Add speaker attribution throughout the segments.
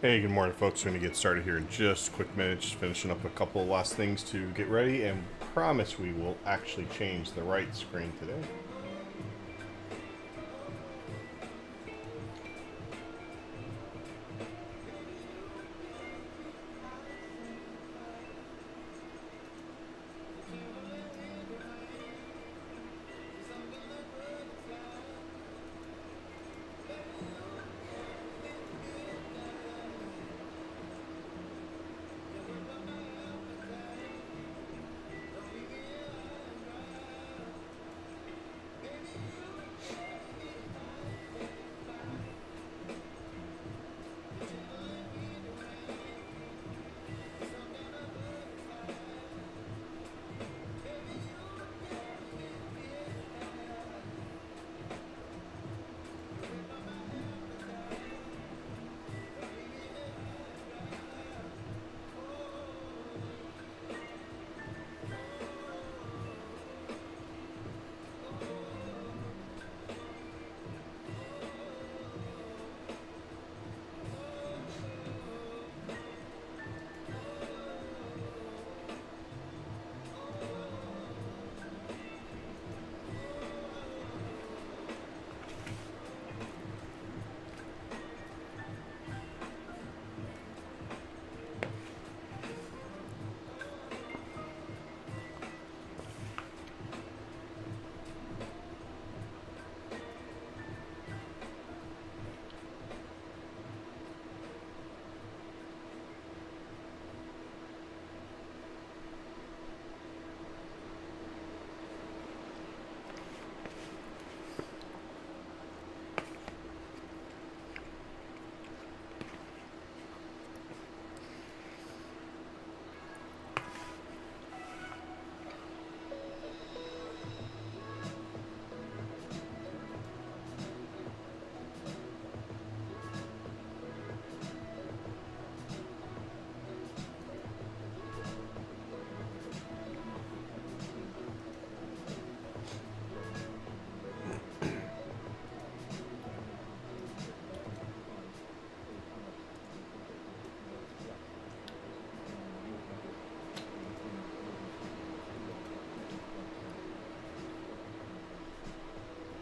Speaker 1: Hey, good morning, folks. We're going to get started here in just a quick minute. Just finishing up a couple of last things to get ready, and promise we will actually change the right screen today.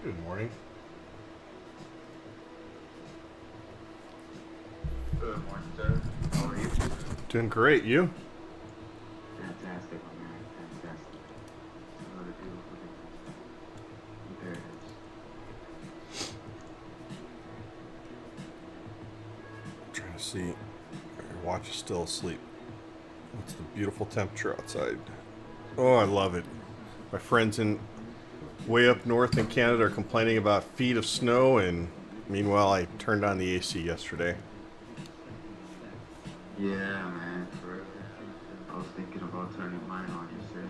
Speaker 1: Good morning.
Speaker 2: Good morning, sir. How are you?
Speaker 1: Doing great. You?
Speaker 2: Fantastic, my man. Fantastic. Another beautiful day. There it
Speaker 1: Trying to see. Your watch is still asleep. What's the beautiful temperature outside? Oh, I love it. My friends in way up north in Canada are complaining about feet of snow, and meanwhile, I turned on the AC yesterday.
Speaker 2: is. Yeah, man. For real. I was thinking about turning mine on yesterday.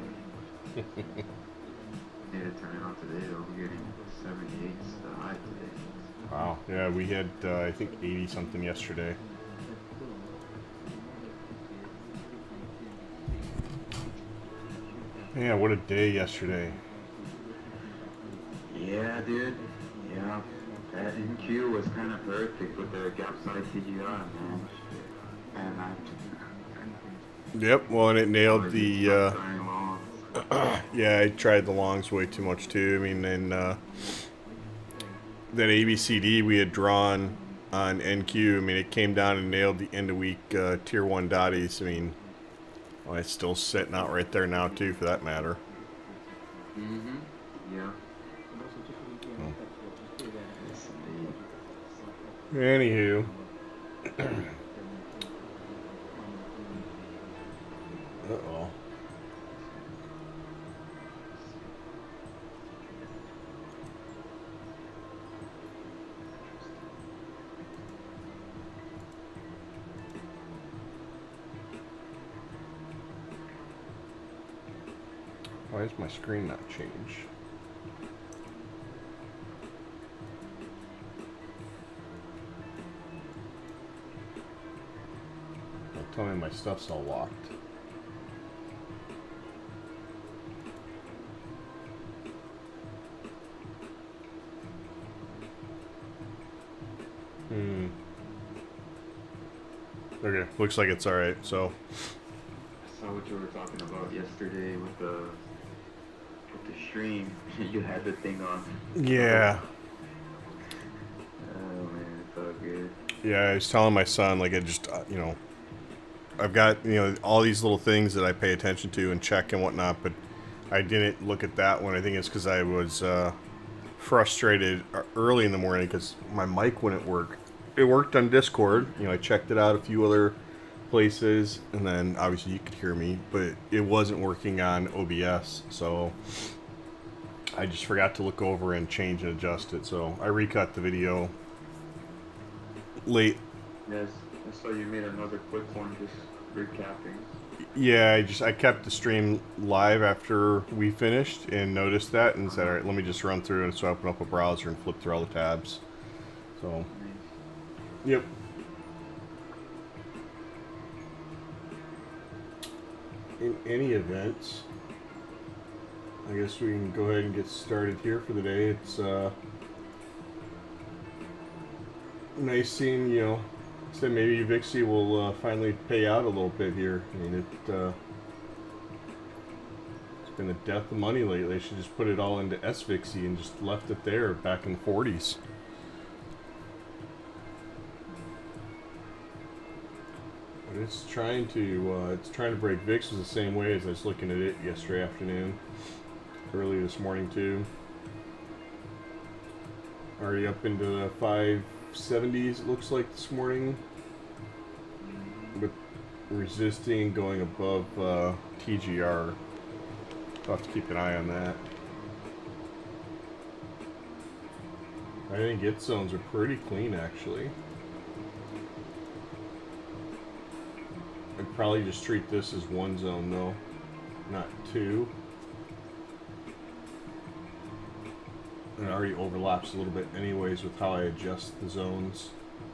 Speaker 2: Need to turn it on today, though. We're getting 78 the high today.
Speaker 1: Wow. Yeah, we had I think 80 something yesterday. Man, what a day yesterday.
Speaker 2: Yeah, dude. Yeah. That NQ was kind of perfect with the gap side CGI, man. And
Speaker 1: Yep. Well, and it
Speaker 2: I
Speaker 1: nailed
Speaker 2: was just like
Speaker 1: the.
Speaker 2: trying long.
Speaker 1: Yeah, I tried the longs way too much too. I mean, and that ABCD we had drawn on NQ. I mean, it came down and nailed the end of week tier one dotties. I mean, well, it's still sitting out right there now too, for that matter.
Speaker 2: Mm-hmm. Yeah.
Speaker 1: Oh.
Speaker 2: Yes, indeed.
Speaker 1: Anywho, uh-oh. Why does my screen not change? Don't tell me my stuff's all locked. Okay, looks like it's all right. So,
Speaker 2: I saw what you were talking about yesterday with the stream. You had the thing on.
Speaker 1: yeah,
Speaker 2: Oh man, it's all good.
Speaker 1: yeah. I was telling my son like I just you know I've got all these little things that I pay attention to and check and whatnot, but I didn't look at that one. I think it's because I was frustrated early in the morning because my mic wouldn't work. It worked on Discord. I checked it out a few other places, and then obviously you could hear me, but it wasn't working on OBS. So I just forgot to look over and change and adjust it. So I recut the video late.
Speaker 2: Yes, I saw you made another quick one, just recapping.
Speaker 1: Yeah, I kept the stream live after we finished and noticed that and said, all right, let me just run through. And so I open up a browser and flip through all the tabs. So,
Speaker 2: Nice.
Speaker 1: yep. In any event, I guess we can go ahead and get started here for the day. It's nice seeing, said maybe UVXY will finally pay out a little bit here. I mean, it's been a death of money lately. They should just put it all into SVXY and just left it there back in the 40s. But it's trying to break VIX the same way as I was looking at it yesterday afternoon, early this morning too. Already up into the 570s it looks like this morning, but resisting going above TGR. I'll have to keep an eye on that. I think its zones are pretty clean actually. I'd probably just treat this as one zone though, not two. And it already overlaps a little bit anyways with how I adjust the zones.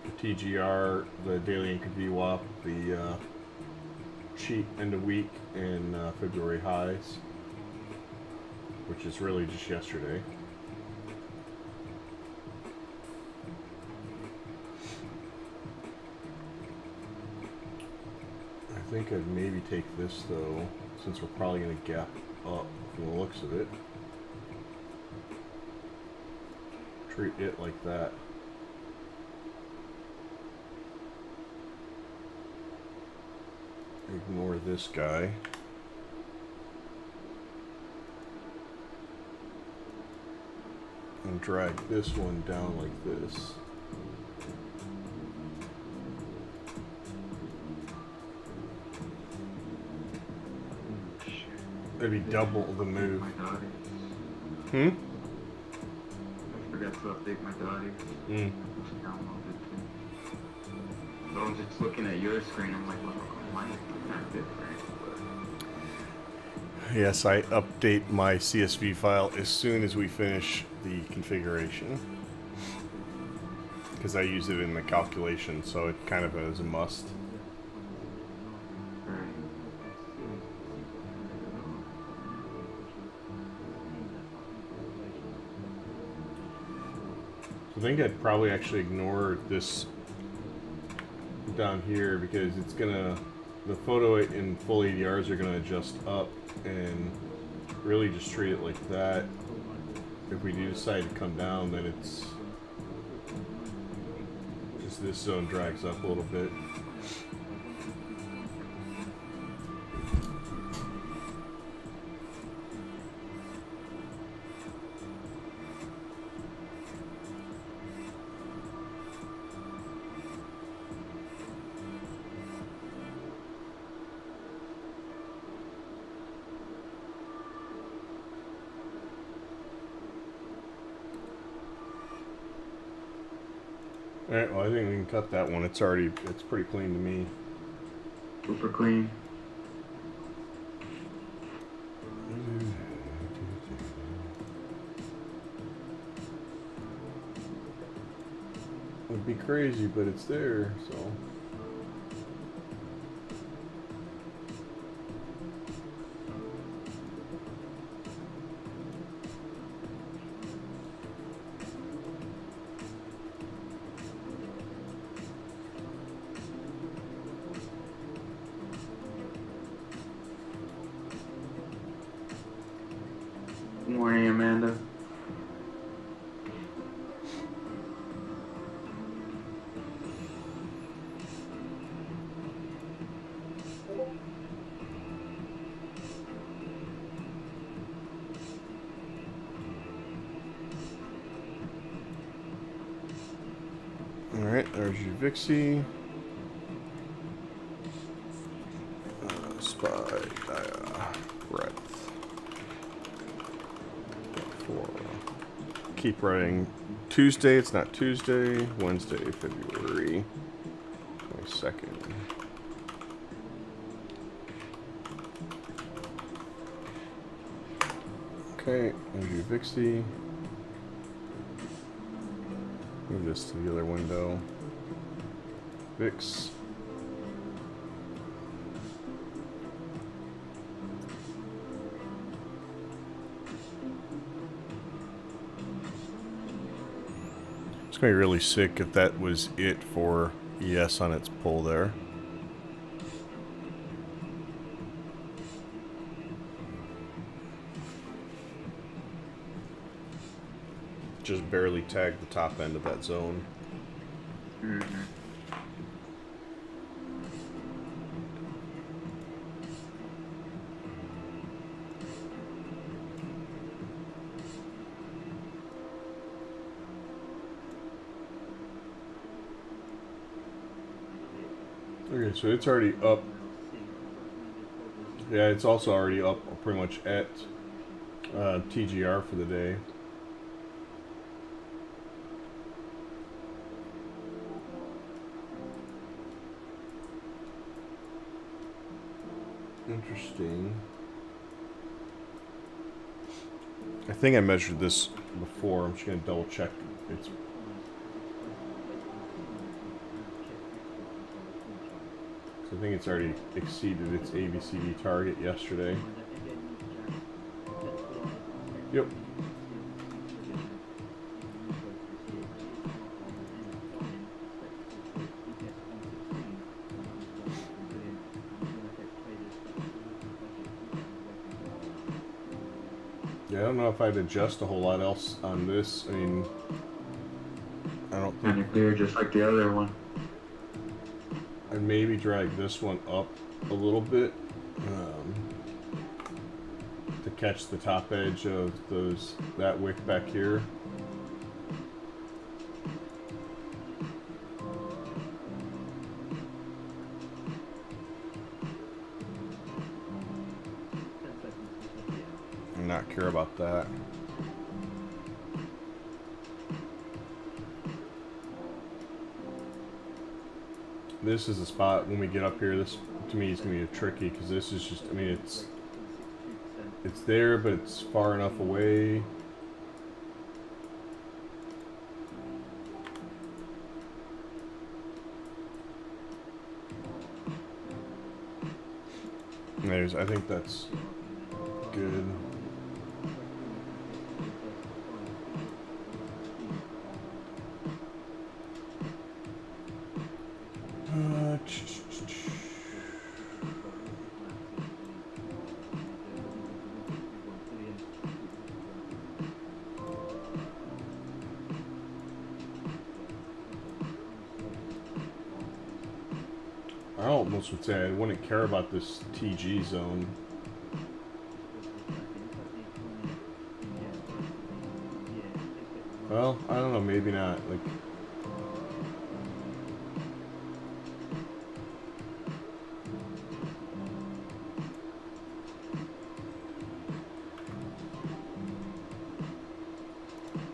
Speaker 1: The TGR, the daily anchor VWAP, the cheap end of week and February highs, which is really just yesterday. I think I'd maybe take this though, since we're probably going to gap up from the looks of it. Treat it like that. Ignore this guy. And drag this one down like this. Maybe double the move. Hmm?
Speaker 2: I forgot to update my daughter.
Speaker 1: Mm.
Speaker 2: So I'm just looking at your screen. I'm like, well, mine is kind of different. But...
Speaker 1: Yes, I update my CSV file as soon as we finish the configuration, because I use it in the calculation, so it kind of is a must. I think I'd probably actually ignore this down here because it's gonna, the photo in full ADRs are gonna adjust up and really just treat it like that. If we do decide to come down, then it's just this zone drags up a little bit. Alright, well I think we can cut that one. It's pretty clean to me.
Speaker 2: Super clean.
Speaker 1: It'd be crazy, but it's there, so.
Speaker 2: Good morning, Amanda.
Speaker 1: Alright, there's UVXY. Spy, breadth. 4. Keep writing Tuesday, it's not Tuesday. Wednesday, February 22nd. Okay, there's UVXY. Move this to the other window. VIX. It's going to be really sick if that was it for ES on its pull there. Just barely tagged the top end of that zone.
Speaker 2: Mm-hmm.
Speaker 1: Okay, so it's already up. Yeah, it's also already up pretty much at TGR for the day. Interesting. I think I measured this before. I'm just going to double check. It's I think it's already exceeded its ABCD target yesterday. Yep. Yeah, I don't know if I'd adjust a whole lot else on this. I mean, I don't think...
Speaker 2: Kind of clear, just like the other one.
Speaker 1: I'd maybe drag this one up a little bit to catch the top edge of that wick back here. And not care about that. This is a spot when we get up here. This to me is going to be tricky because this is just, I mean, it's there, but it's far enough away. I think that's good. I almost would say I wouldn't care about this TG zone. Well, I don't know, maybe not. Like,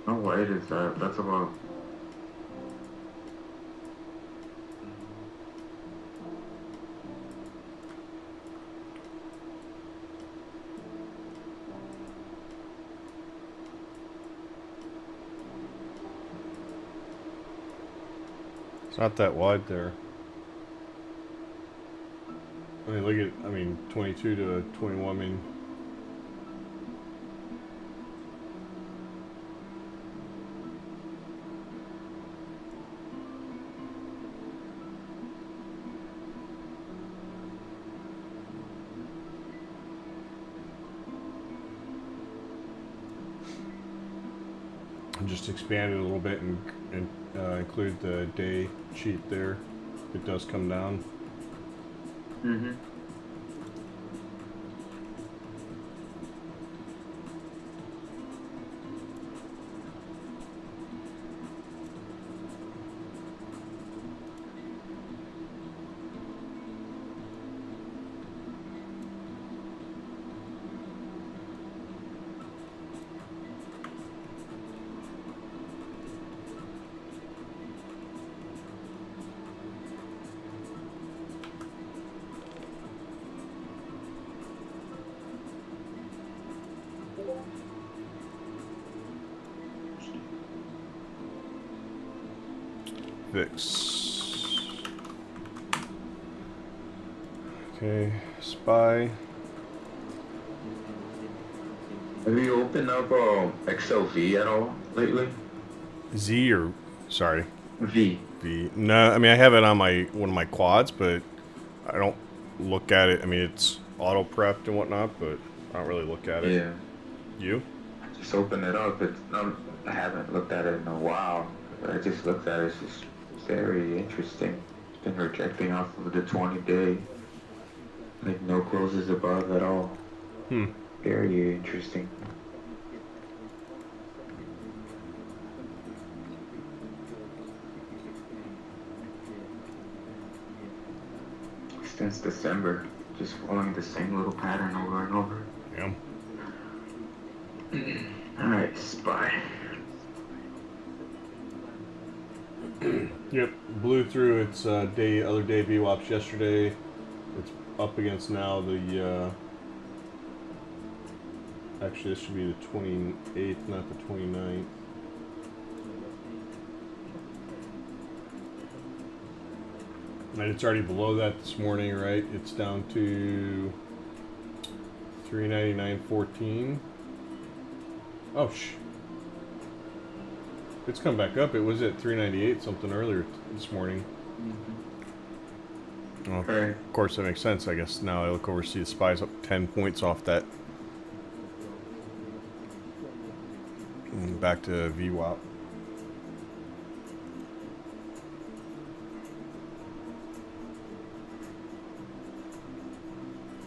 Speaker 2: Oh, what is that? That's about...
Speaker 1: it's not that wide there. I mean, look at, 22 to 21, I mean... just expand it a little bit and include the day sheet there. It does come down.
Speaker 2: Mm-hmm.
Speaker 1: Fix. Okay, SPY.
Speaker 2: Have you opened up XLV at all lately?
Speaker 1: Z or sorry,
Speaker 2: V.
Speaker 1: V. No, I mean I have it on one of my quads, but I don't look at it. I mean it's auto prepped and whatnot, but I don't really look at it.
Speaker 2: Yeah.
Speaker 1: You?
Speaker 2: Just open it up. I haven't looked at it in a while. But I just looked at it. It's just very interesting. It's been rejecting off of the 20-day. Like no closes above at all. Very interesting. Since December, just following the same little pattern over and over.
Speaker 1: Yeah.
Speaker 2: Alright, SPY.
Speaker 1: Yep, blew through its other day VWAPs yesterday. It's up against now the actually this should be the 28th, not the 29th. And it's already below that this morning, right? It's down to 399.14. Oh it's come back up. It was at 398 something earlier this morning. Well, of course, that makes sense. I guess now I look over, see the SPY's up 10 points off that. And back to VWAP.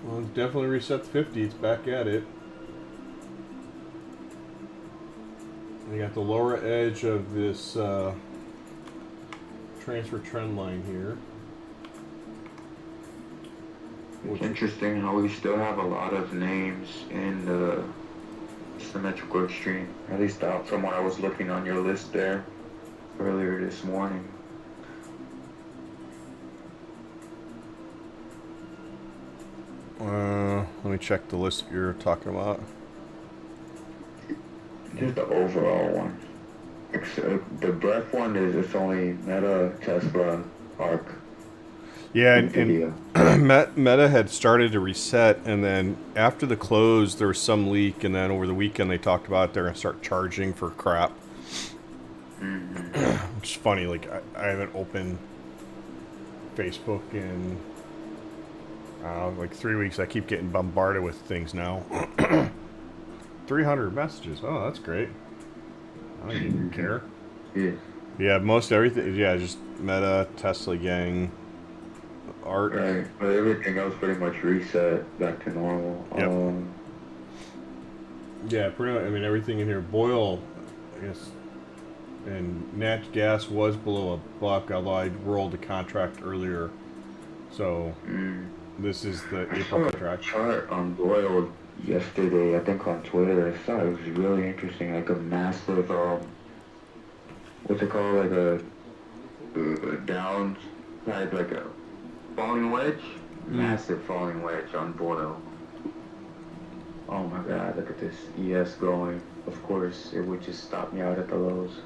Speaker 1: Well, it's definitely reset the 50. It's back at it. You got the lower edge of this transfer trend line here.
Speaker 2: It's interesting how we still have a lot of names in the symmetrical extreme. At least from what I was looking on your list there earlier this morning.
Speaker 1: Let me check the list you're talking about.
Speaker 2: Just the overall one. Except the breadth one it's only Meta, Tesla, ARC.
Speaker 1: Yeah, and Meta had started to reset, and then after the close, there was some leak, and then over the weekend they talked about they're going to start charging for crap. Which is funny, like I haven't opened Facebook in like 3 weeks. I keep getting bombarded with things now. 300 messages. Oh, that's great. I don't even care. Yeah, most everything. Yeah, just Meta, Tesla gang, art.
Speaker 2: Right, but everything else pretty much reset back to normal.
Speaker 1: Yep. Yeah, pretty much. I mean, everything in here. Boyle, I guess, and nat gas was below $1, although I rolled the contract earlier. So this is the April contract.
Speaker 2: Chart on Boyle yesterday, I think on Twitter. I thought it was really interesting, like a massive what's it called, like a downside, like a falling wedge, massive falling wedge on Boyle. Oh my god, look at this ES going. Of course, it would just stop me out at the lows.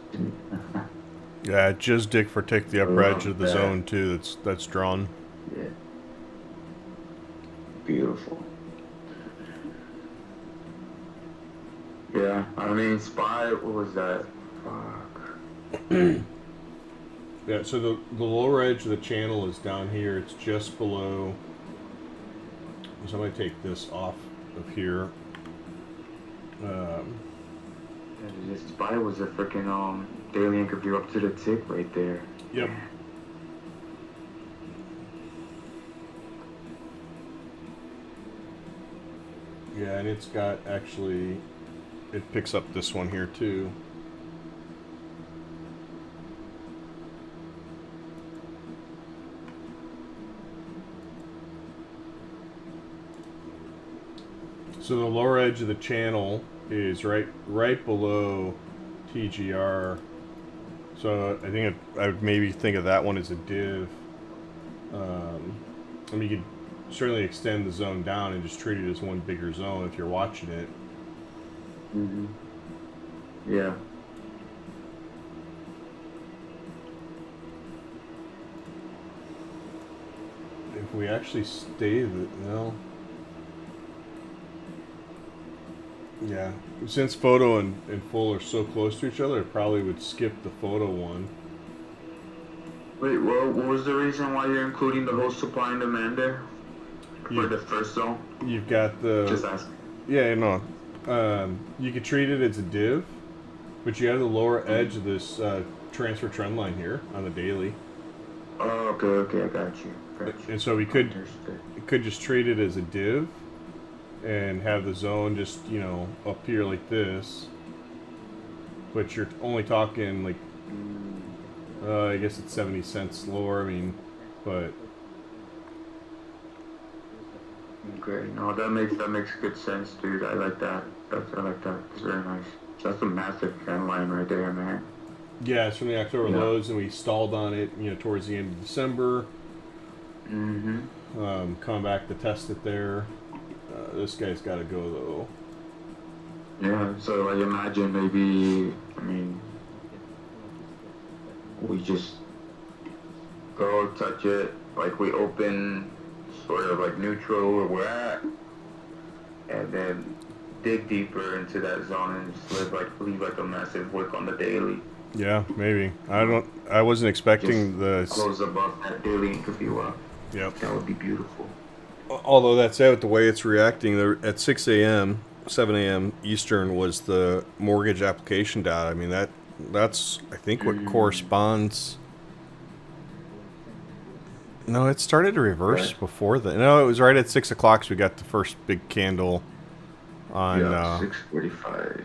Speaker 1: Yeah, just dig for take the upper edge of the zone too. That's drawn.
Speaker 2: Yeah. Beautiful. Yeah, I mean, SPY, what was that? Fuck.
Speaker 1: Yeah, so the lower edge of the channel is down here. It's just below. So I'm going to take this off of here.
Speaker 2: Yeah, this spy was a freaking daily interview up to the tick right there.
Speaker 1: Yep. Yeah, and it's got actually, it picks up this one here too. So the lower edge of the channel is right below TGR. So I think I would maybe think of that one as a div. I mean, you could certainly extend the zone down and just treat it as one bigger zone if you're watching it.
Speaker 2: Mm-hmm. Yeah.
Speaker 1: If we actually stay no. Yeah. Since photo and full are so close to each other, it probably would skip the photo one.
Speaker 2: Wait, what was the reason why you're including the whole supply and demand there? For the first zone?
Speaker 1: You've got the...
Speaker 2: Just asking.
Speaker 1: Yeah, no. You could treat it as a div, but you have the lower edge of this transfer trend line here on the daily.
Speaker 2: Oh, okay, I got you.
Speaker 1: And so we could just treat it as a div and have the zone just, you know, up here like this. But you're only talking like, I guess it's 70 cents lower, I mean, but...
Speaker 2: Okay, no, that makes good sense, dude. I like that. I like that. It's very nice. That's a massive trend line right there, man.
Speaker 1: Yeah, it's from the October lows, and we stalled on it, you know, towards the end of December.
Speaker 2: Mm-hmm.
Speaker 1: Come back to test it there. This guy's got to go though.
Speaker 2: Yeah, so like imagine maybe, I mean, we just go touch it, like we open sort of like neutral where we're at, and then dig deeper into that zone and just leave like a massive wick on the daily.
Speaker 1: Yeah, maybe. I wasn't expecting the
Speaker 2: close above that daily and could be up.
Speaker 1: Yep.
Speaker 2: That would be beautiful.
Speaker 1: Although that said, with the way it's reacting, at 6 a.m., 7 a.m. Eastern was the mortgage application data. I mean, that's I think what corresponds. No, it started to reverse before that. No, it was right at 6 o'clock. So we got the first big candle on
Speaker 2: 6:45.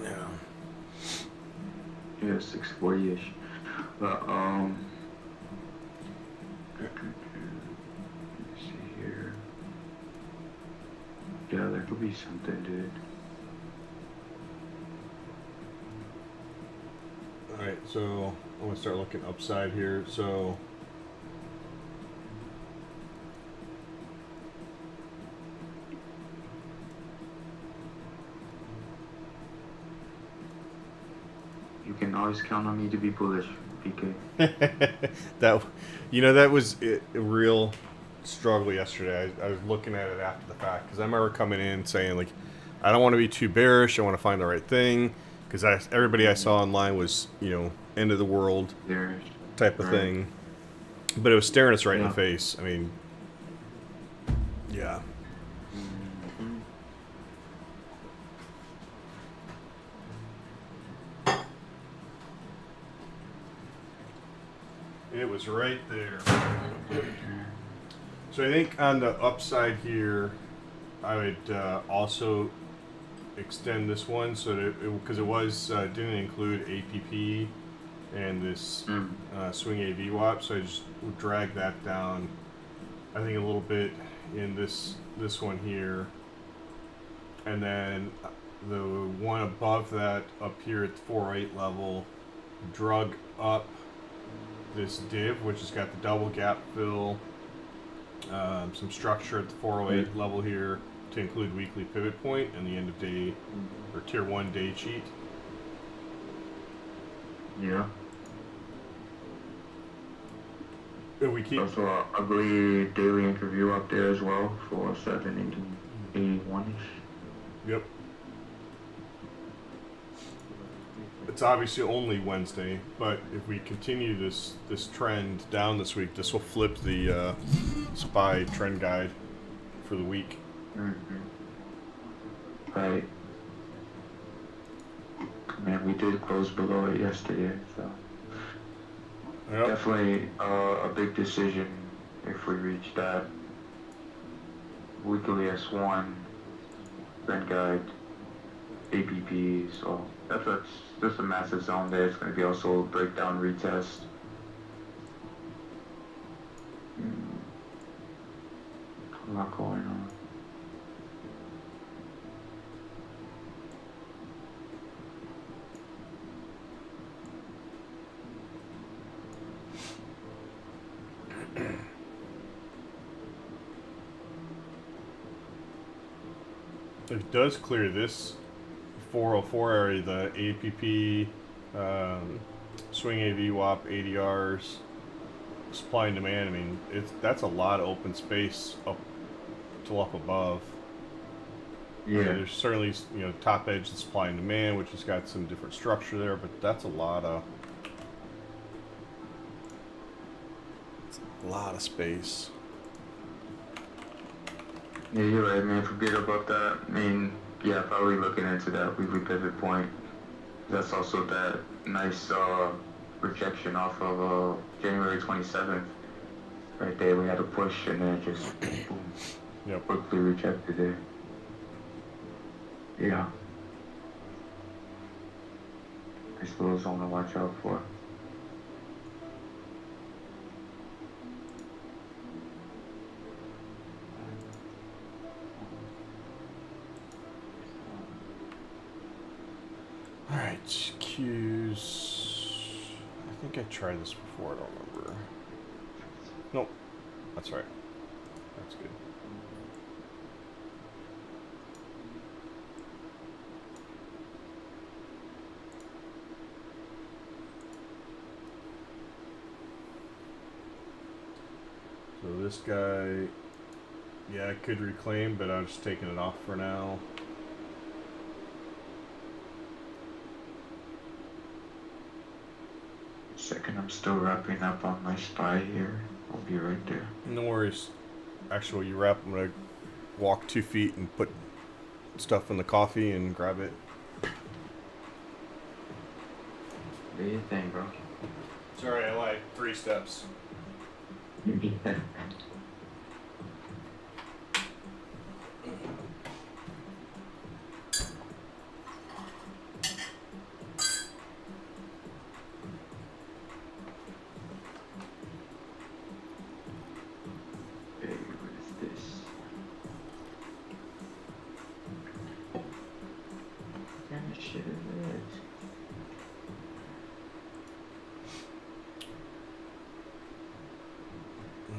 Speaker 1: Yeah.
Speaker 2: Yeah, 6:40ish. But let's see here. Yeah, there could be something, dude.
Speaker 1: Alright, so I'm going to start looking upside here. So
Speaker 2: You can always count on me to be bullish, PK.
Speaker 1: that was a real struggle yesterday. I was looking at it after the fact because I remember coming in saying, like, I don't want to be too bearish. I want to find the right thing because everybody I saw online was, you know, end of the world type of thing. But it was staring us right in the face. I mean, yeah. It was right there. So I think on the upside here, I would also extend this one so that because it was didn't include APP and this swing AVWAP, so I just would drag that down. I think a little bit in this one here, and then the one above that up here at the 408 level, drug up this div, which has got the double gap fill, some structure at the 408 level here to include weekly pivot point and the end of day or tier 1 day cheat.
Speaker 2: Yeah.
Speaker 1: We keep
Speaker 2: also an ugly daily interview up there as well for 781-ish.
Speaker 1: Yep. It's obviously only Wednesday, but if we continue this trend down this week, this will flip the SPY trend guide for the week.
Speaker 2: Right. Man, we did close below it yesterday, so
Speaker 1: Yep.
Speaker 2: definitely a big decision if we reach that weekly S1 trend guide APP. So that's just a massive zone there. It's going to be also a breakdown retest. A lot going on.
Speaker 1: If it does clear this 404 area, the APP, swing AV, WAP, ADRs, supply and demand. I mean, that's a lot of open space up till up above.
Speaker 2: Yeah.
Speaker 1: I mean, there's certainly top edge and supply and demand, which has got some different structure there, but that's a lot of space.
Speaker 2: Yeah, you're right, man. Forget about that. I mean, yeah, probably looking into that weekly pivot point. That's also that nice rejection off of January 27th. Right there, we had a push and then just boom,
Speaker 1: Yep.
Speaker 2: quickly rejected it. Yeah. Nice little zone to watch out for.
Speaker 1: Alright, Q's. I think I tried this before, I don't remember. Nope. That's right. That's good. So this guy, yeah, I could reclaim, but I'm just taking it off for now.
Speaker 2: Second, I'm still wrapping up on my spy here. I'll be right there.
Speaker 1: No worries. Actually, you wrap, I'm gonna walk 2 feet and put stuff in the coffee and grab it.
Speaker 2: Do your thing, bro.
Speaker 1: Sorry, I lied. 3 steps.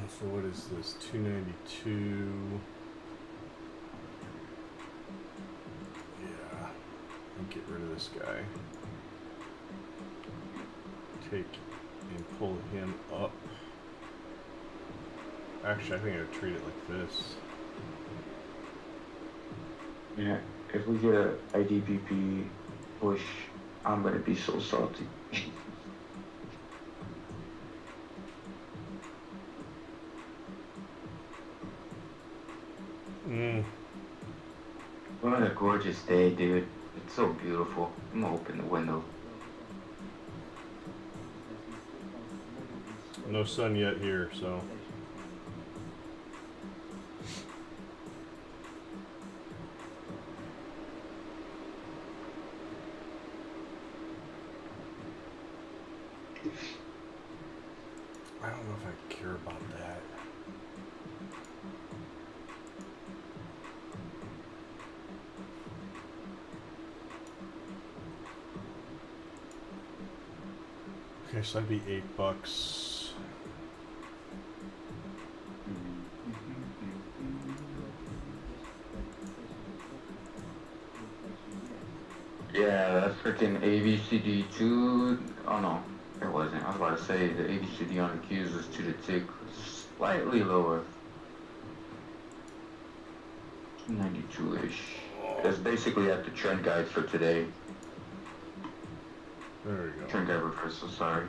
Speaker 1: So what is this? 292. Yeah. I'll get rid of this guy. Take and pull him up. Actually, I think I would treat it like this.
Speaker 2: Yeah, if we get a IDPP push, I'm gonna be so salty. What a gorgeous day, dude. It's so beautiful. I'm gonna open the window.
Speaker 1: No sun yet here, so. I don't know if I care about that. Okay, so that'd be $8.
Speaker 2: Yeah, that's freaking ABCD2. Oh no, it wasn't. I was about to say the ABCD on the Qs was to the tick, slightly lower. 92-ish. That's basically at the trend guide for today.
Speaker 1: There we go.
Speaker 2: Trend guide reversal, sorry.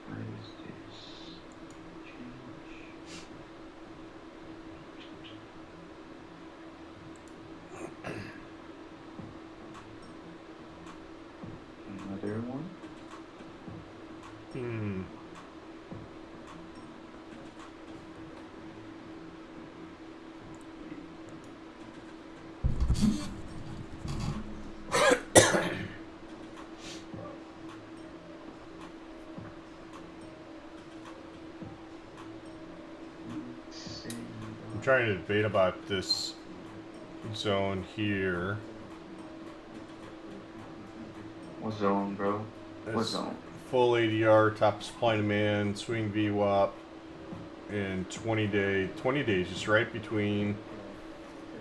Speaker 2: What is this? Change.
Speaker 1: trying to debate about this zone here.
Speaker 2: What zone, bro? What
Speaker 1: It's
Speaker 2: zone?
Speaker 1: full ADR, top supply and demand, swing VWAP, and 20 days, just right between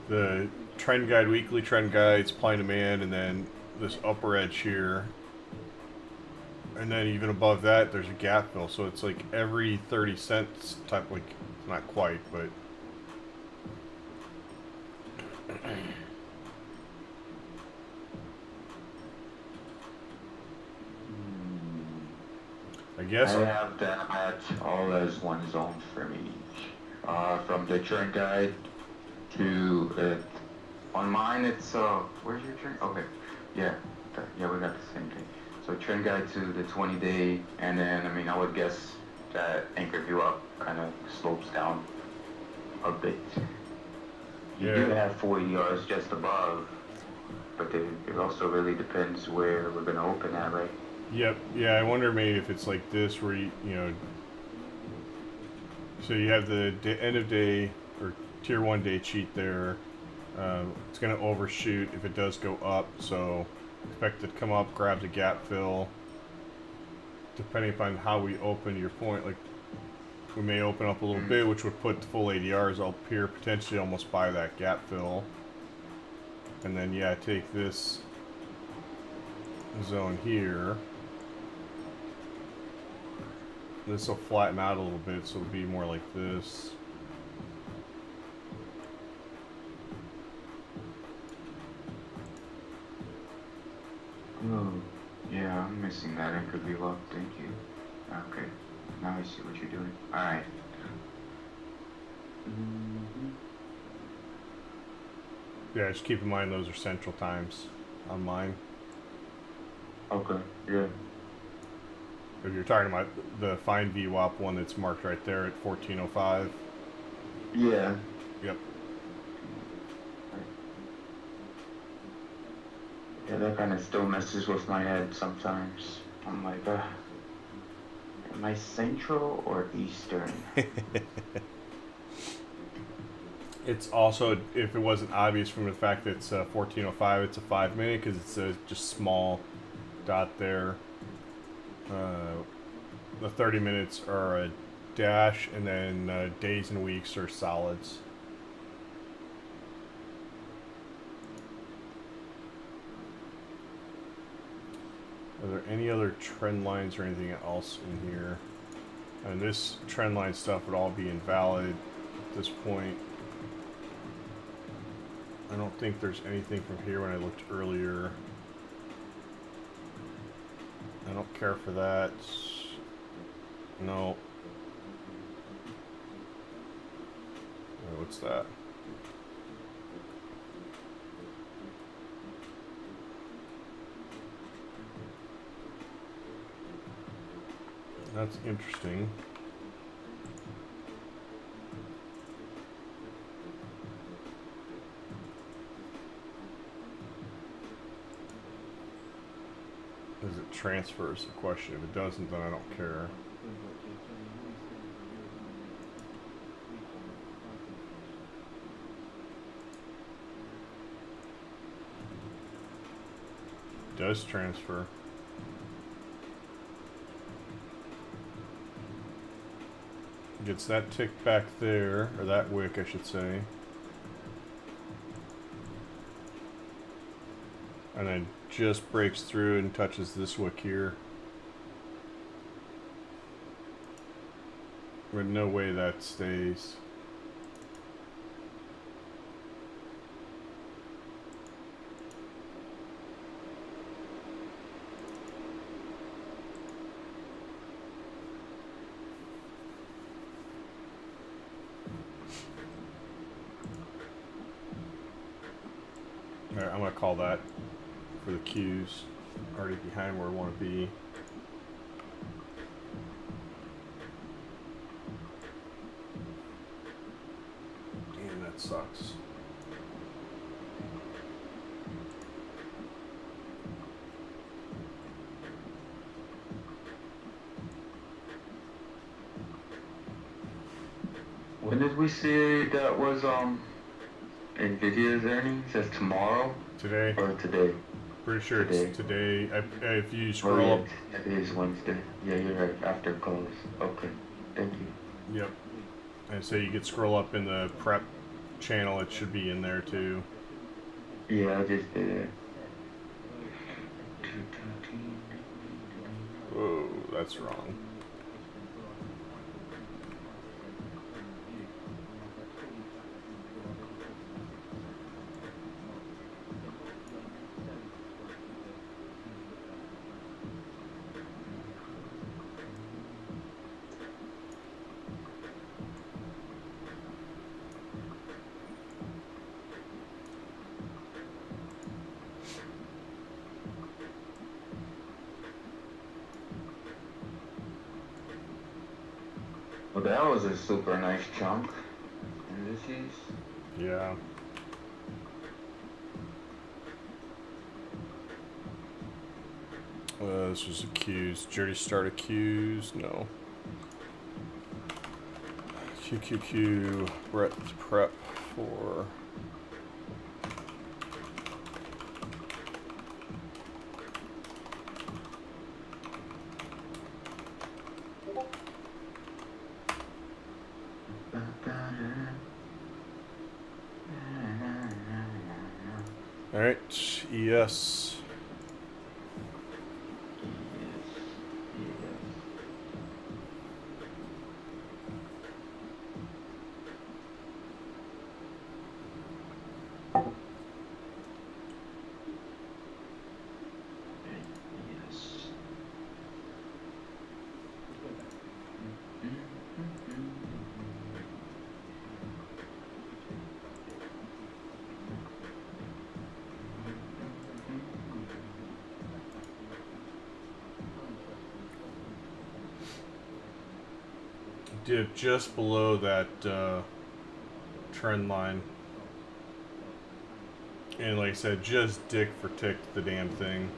Speaker 1: the trend guide, weekly trend guide, supply and demand, and then this upper edge here. And then even above that, there's a gap fill. So it's like every 30 cents type, like, not quite, but. I guess.
Speaker 2: I have that all as one zone for me. From the trend guide to on mine it's where's your trend? Okay, yeah, yeah, we got the same thing. So trend guide to the 20-day, and then I mean I would guess that anchor view up kind of slopes down a bit. You do have 40 yards just above, but it also really depends where we're gonna open at, right?
Speaker 1: Yep. Yeah, I wonder maybe if it's like this where you know. So you have the end of day or tier 1 day cheat there. It's going to overshoot if it does go up, so expect it to come up, grab the gap fill. Depending upon how we open your point, like we may open up a little bit, which would put the full ADRs up here, potentially almost by that gap fill. And then yeah, take this zone here. This will flatten out a little bit, so it'll be more like this.
Speaker 2: Oh, yeah, I'm missing that anchor view up, thank you. Okay, now I see what you're doing. Alright.
Speaker 1: Yeah, just keep in mind those are central times on mine.
Speaker 2: Okay, yeah.
Speaker 1: If you're talking about the fine VWAP one that's marked right there at 1405.
Speaker 2: Yeah.
Speaker 1: Yep.
Speaker 2: Yeah, that kind of still messes with my head sometimes. I'm like, am I central or eastern?
Speaker 1: It's also, if it wasn't obvious from the fact that it's 1405, it's a 5 minute because it's a just small dot there. The 30 minutes are a dash, and then days and weeks are solids. Are there any other trend lines or anything else in here? And this trend line stuff would all be invalid at this point. I don't think there's anything from here when I looked earlier. I don't care for that. No. Oh, what's that? That's interesting. Does it transfer is the question. If it doesn't, then I don't care. It does transfer. Gets that tick back there, or that wick, I should say. And then just breaks through and touches this wick here. But no way that stays. Alright, I'm gonna call that for the Qs. Already behind where I want to be. And that sucks.
Speaker 2: When did we see that was Nvidia's earnings? That's tomorrow
Speaker 1: Today.
Speaker 2: or today?
Speaker 1: Pretty sure
Speaker 2: Today.
Speaker 1: it's today. If you
Speaker 2: Oh
Speaker 1: scroll
Speaker 2: yeah,
Speaker 1: up.
Speaker 2: it is Wednesday. Yeah, you're right. After close. Okay. Thank you.
Speaker 1: Yep. And so you could scroll up in the prep channel. It should be in there too.
Speaker 2: Yeah, I just did it.
Speaker 1: Whoa, that's wrong.
Speaker 2: Well, that was a super nice chunk. Indices.
Speaker 1: Yeah. This was accused. Did you already start accused? No. QQQ breadth prep for. All right, ES. Dip just below that trend line. And like I said, just dick for tick the damn thing.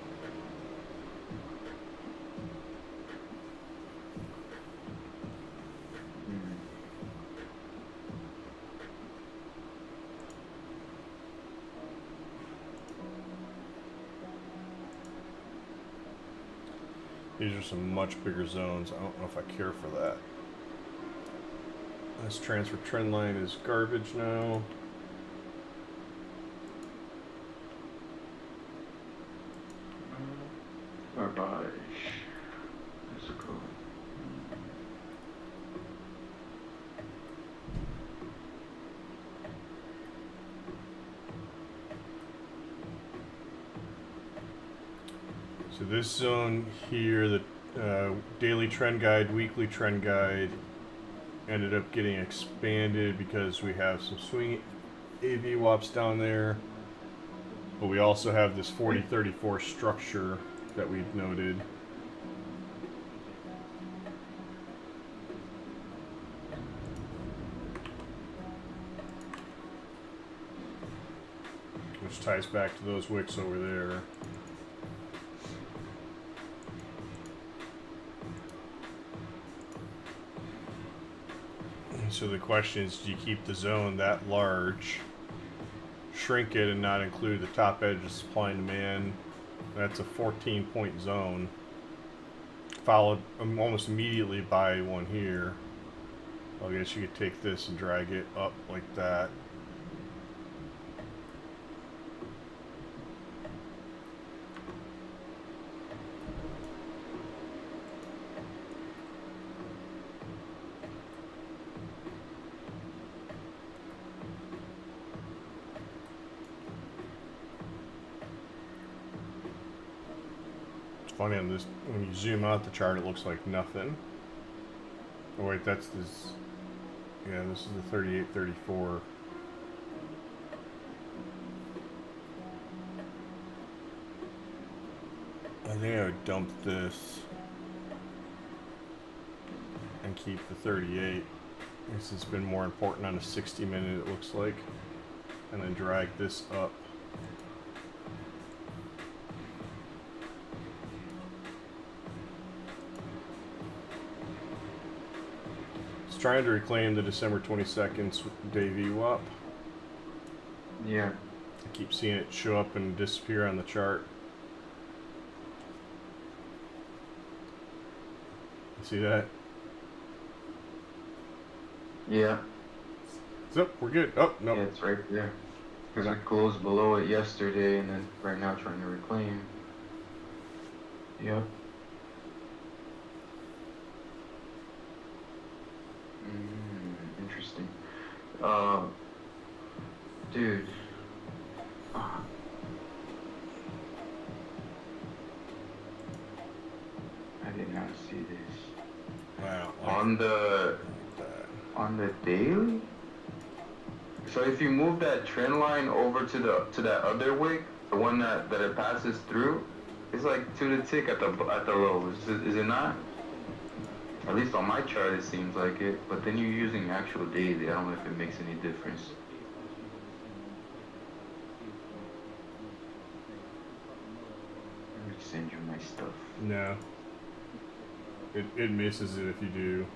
Speaker 1: These are some much bigger zones. I don't know if I care for that. This transfer trend line is garbage now.
Speaker 2: Garbage. Let's go.
Speaker 1: So this zone here, the daily trend guide, weekly trend guide, ended up getting expanded because we have some swing AV WAPs down there. But we also have this 4034 structure that we noted. Which ties back to those wicks over there. So the question is, do you keep the zone that large, shrink it and not include the top edge of supply and demand? That's a 14-point zone, followed almost immediately by one here. I guess you could take this and drag it up like that. Funny on this, when you zoom out the chart, it looks like nothing. Oh wait, that's this. Yeah, this is the 3834. I think I would dump this and keep the 38. This has been more important on a 60-minute, it looks like, and then drag this up. trying to reclaim the December 22nd day VWAP.
Speaker 3: Yeah.
Speaker 1: I keep seeing it show up and disappear on the chart. You see that?
Speaker 3: Yeah.
Speaker 1: So we're good. Oh no.
Speaker 3: Yeah, it's right there. Because we closed below it yesterday, and then right now trying to reclaim. Yep. Interesting. Dude. Ah. I did not see this.
Speaker 1: Wow.
Speaker 3: On the daily? So if you move that trend line over to that other wick, the one that it passes through, it's like to the tick at the low. Is it not? At least on my chart it seems like it. But then you're using actual daily. I don't know if it makes any difference. Let me send you my stuff.
Speaker 1: No. It misses it if you do.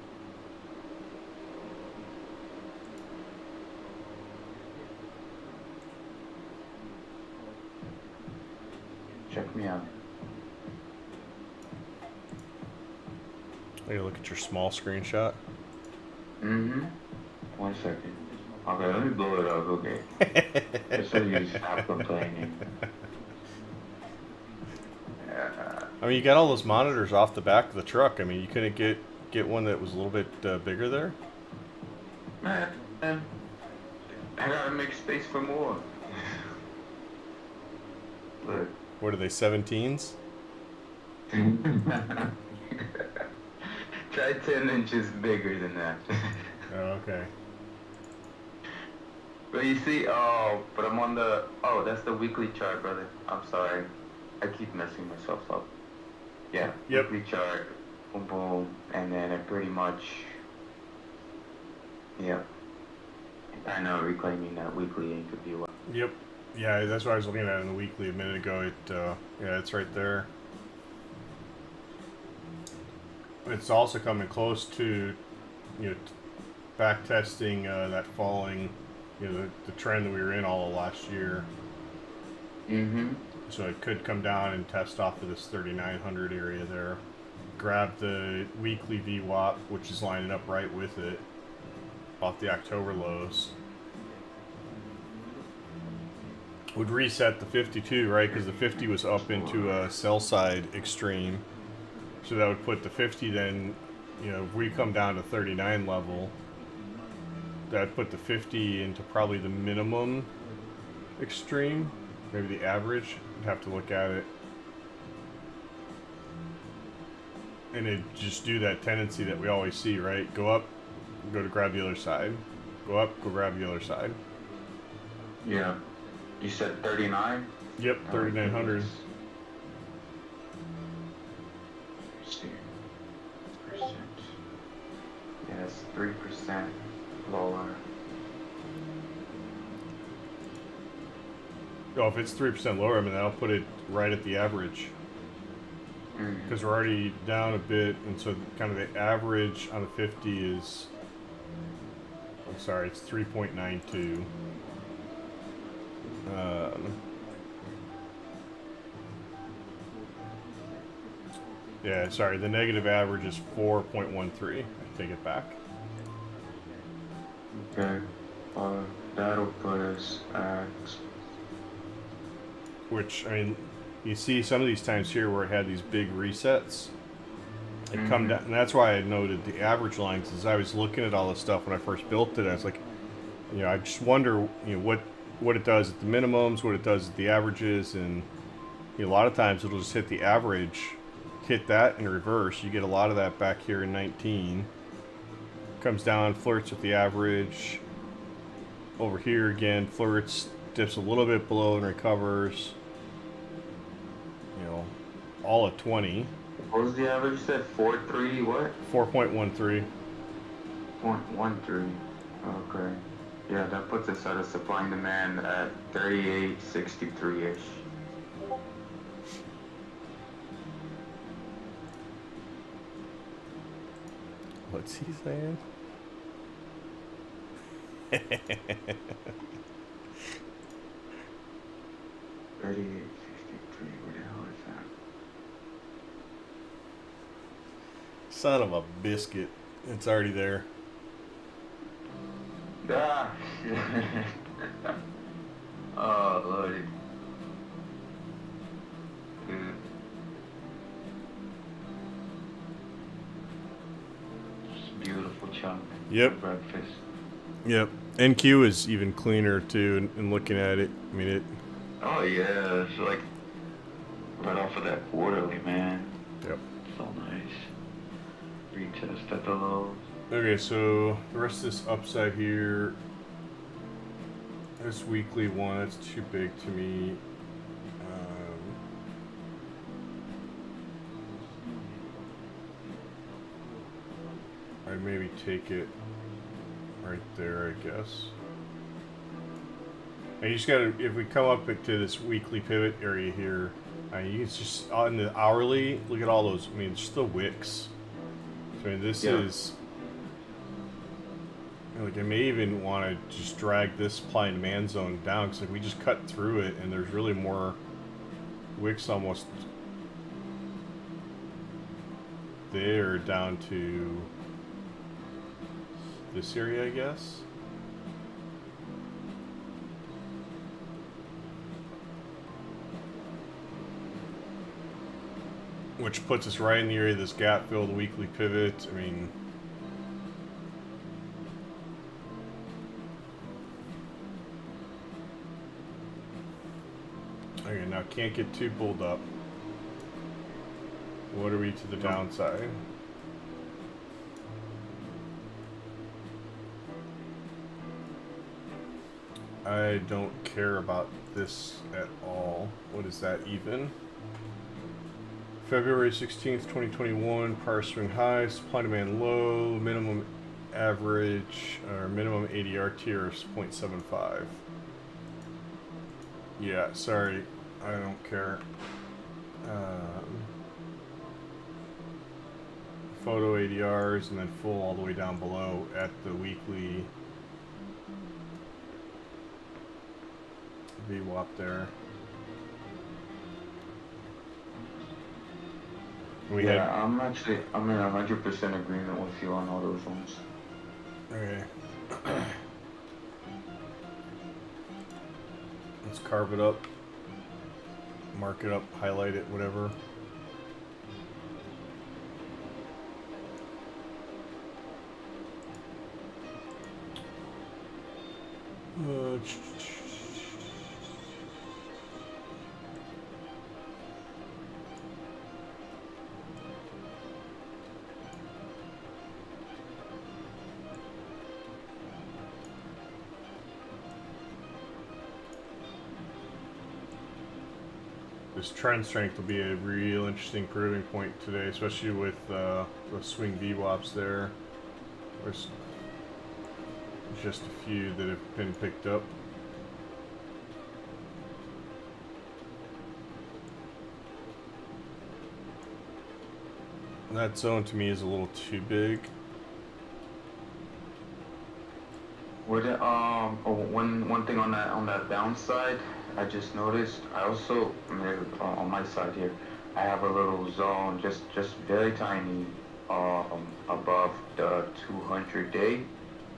Speaker 3: Check me out.
Speaker 1: Take a look at your small screenshot.
Speaker 3: Mm-hmm. 1 second. Okay, let me blow it up, okay. Just so you stop complaining.
Speaker 1: I mean, you got all those monitors off the back of the truck. I mean, you couldn't get one that was a little bit bigger there?
Speaker 3: Man, I gotta make space for more. Look.
Speaker 1: What are they, 17s?
Speaker 3: Try 10 inches bigger than that.
Speaker 1: Oh, okay.
Speaker 3: But you see, but I'm on the, that's the weekly chart, brother. I'm sorry. I keep messing myself up. Yeah,
Speaker 1: yep.
Speaker 3: Weekly chart, boom, boom, and then it pretty much, yeah. I know, reclaiming that weekly ain't could be what.
Speaker 1: Yep. Yeah, that's what I was looking at in the weekly a minute ago. Yeah, it's right there. It's also coming close to, back testing that falling, the trend that we were in all of last year.
Speaker 3: Mm-hmm.
Speaker 1: So it could come down and test off of this 3,900 area there. Grab the weekly VWAP, which is lining up right with it, off the October lows. Would reset the 52, right? Because the 50 was up into a sell side extreme. So that would put the 50 then, if we come down to 39 level, that'd put the 50 into probably the minimum extreme, maybe the average. I'd have to look at it. And it'd just do that tendency that we always see, right? Go up, go to grab the other side. Go up, go grab the other side.
Speaker 3: Yeah. You said 39?
Speaker 1: Yep, 3,900.
Speaker 3: See. Percent. Yeah, it's 3% lower.
Speaker 1: Oh, if it's 3% lower, I mean, that'll put it right at the average. Because we're already down a bit, and so kind of the average on the 50 is, I'm sorry, it's 3.92. Yeah, sorry, the negative average is 4.13. I take it back.
Speaker 3: Okay. That'll put us at...
Speaker 1: Which, I mean, you see some of these times here where it had these big resets. It come down, and that's why I noted the average lines. As I was looking at all this stuff when I first built it, I was like, I just wonder, what it does at the minimums, what it does at the averages, and a lot of times it'll just hit the average, hit that in reverse. You get a lot of that back here in 19. Comes down, flirts with the average. Over here again, flirts, dips a little bit below and recovers. All at 20.
Speaker 3: What was the average? You said 4.3 what?
Speaker 1: 4.13.
Speaker 3: 0.13. Okay. Yeah, that puts us at a supply and demand at 38.63-ish.
Speaker 1: What's he saying?
Speaker 2: Where the hell is that?
Speaker 1: Son of a biscuit. It's already there.
Speaker 3: Ah. Oh, lordy. Dude. Just beautiful chunk.
Speaker 1: Yep.
Speaker 3: For breakfast.
Speaker 1: Yep. NQ is even cleaner too, and looking at it, I mean it.
Speaker 3: Oh yeah, it's like right off of that quarterly, man.
Speaker 1: Yep.
Speaker 3: So nice. Retest at the lows.
Speaker 1: Okay, so the rest of this upside here, this weekly one, that's too big to me. I'd maybe take it right there, I guess. And you just gotta, if we come up to this weekly pivot area here, it's just on the hourly, look at all those, I mean, it's the wicks. So, I mean, this is, like, I may even want to just drag this supply and demand zone down, because like, we just cut through it, and there's really more wicks almost there down to this area, I guess. Which puts us right in the area of this gap-filled weekly pivot. I mean, okay, now can't get too pulled up. What are we to the downside? I don't care about this at all. What is that even? February 16th, 2021, prior swing high, supply demand low, minimum average, or minimum ADR tier is 0.75. Yeah, sorry, I don't care. Photo ADRs and then full all the way down below at the weekly VWAP there. I'm in
Speaker 3: 100% agreement with you on all those ones.
Speaker 1: Okay. Let's carve it up, mark it up, highlight it, whatever. This trend strength will be a real interesting proving point today, especially with the swing VWAPs there. There's just a few that have been picked up. That zone to me is a little too big.
Speaker 3: One thing on that downside, I just noticed. I also on my side here, I have a little zone just very tiny above the 200-day,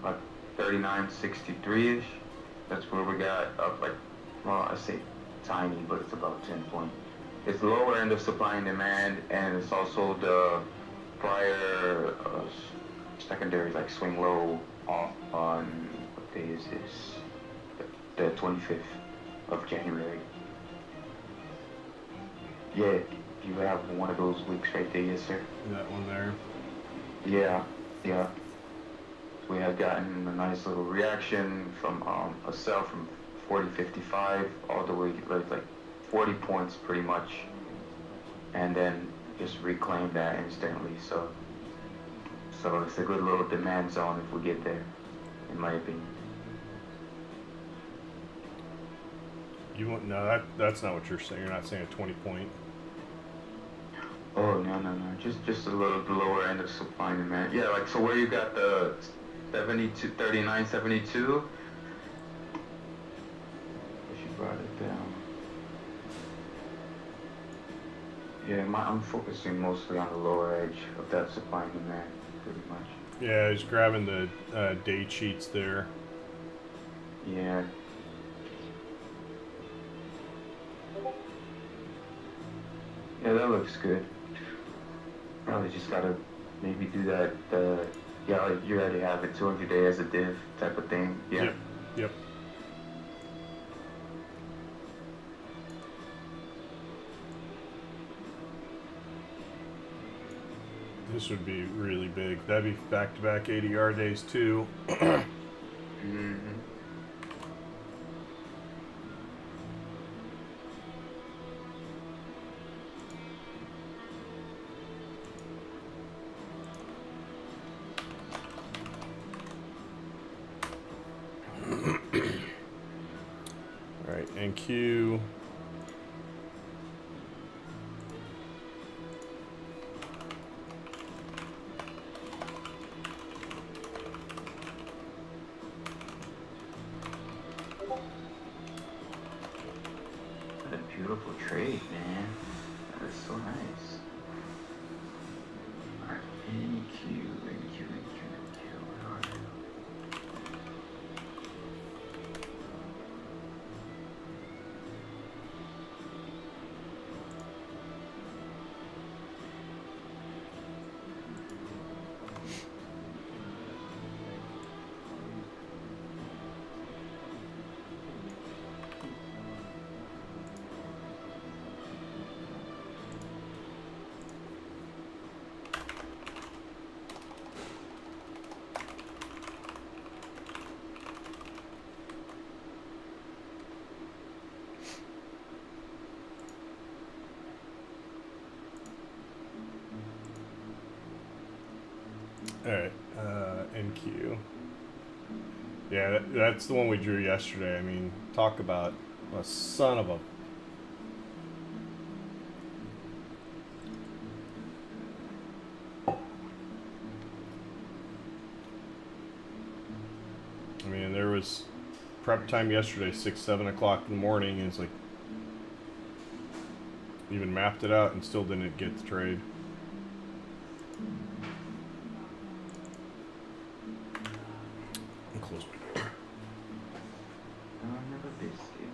Speaker 3: like 39.63 ish. That's where we got up like, well, I say tiny, but it's about 10 point. It's the lower end of supply and demand, and it's also the prior secondary like swing low on what day is this? The 25th of January. Yeah, you have one of those weeks right there, yes sir.
Speaker 1: That one there.
Speaker 3: Yeah. We have gotten a nice little reaction from a sell from 40.55 all the way like 40 points pretty much, and then just reclaim that instantly. So it's a good little demand zone if we get there, in my opinion.
Speaker 1: You won't. No, that's not what you're saying. You're not saying a 20 point.
Speaker 3: Oh no. Just a little the lower end of supply and demand. Yeah, like so where you got the 72, 39.72. She brought it down. Yeah, I'm focusing mostly on the lower edge of that supply and demand, pretty much.
Speaker 1: Yeah, he's grabbing the date sheets there.
Speaker 3: Yeah. Yeah, that looks good. Probably just gotta maybe do that, yeah, like you already have it 200 day as a div type of thing. Yeah.
Speaker 1: Yep. This would be really big. That'd be back-to-back 80R days too.
Speaker 3: Mm-hmm.
Speaker 1: All right, NQ.
Speaker 3: What a beautiful trade, man. That is so nice. Alright, NQ. Alright.
Speaker 1: All right, NQ. Yeah, that's the one we drew yesterday. I mean, talk about a son of a... I mean, there was prep time yesterday, 6, 7 o'clock in the morning, and it's like, even mapped it out and still didn't get the trade. Close my door.
Speaker 3: Another biscuit.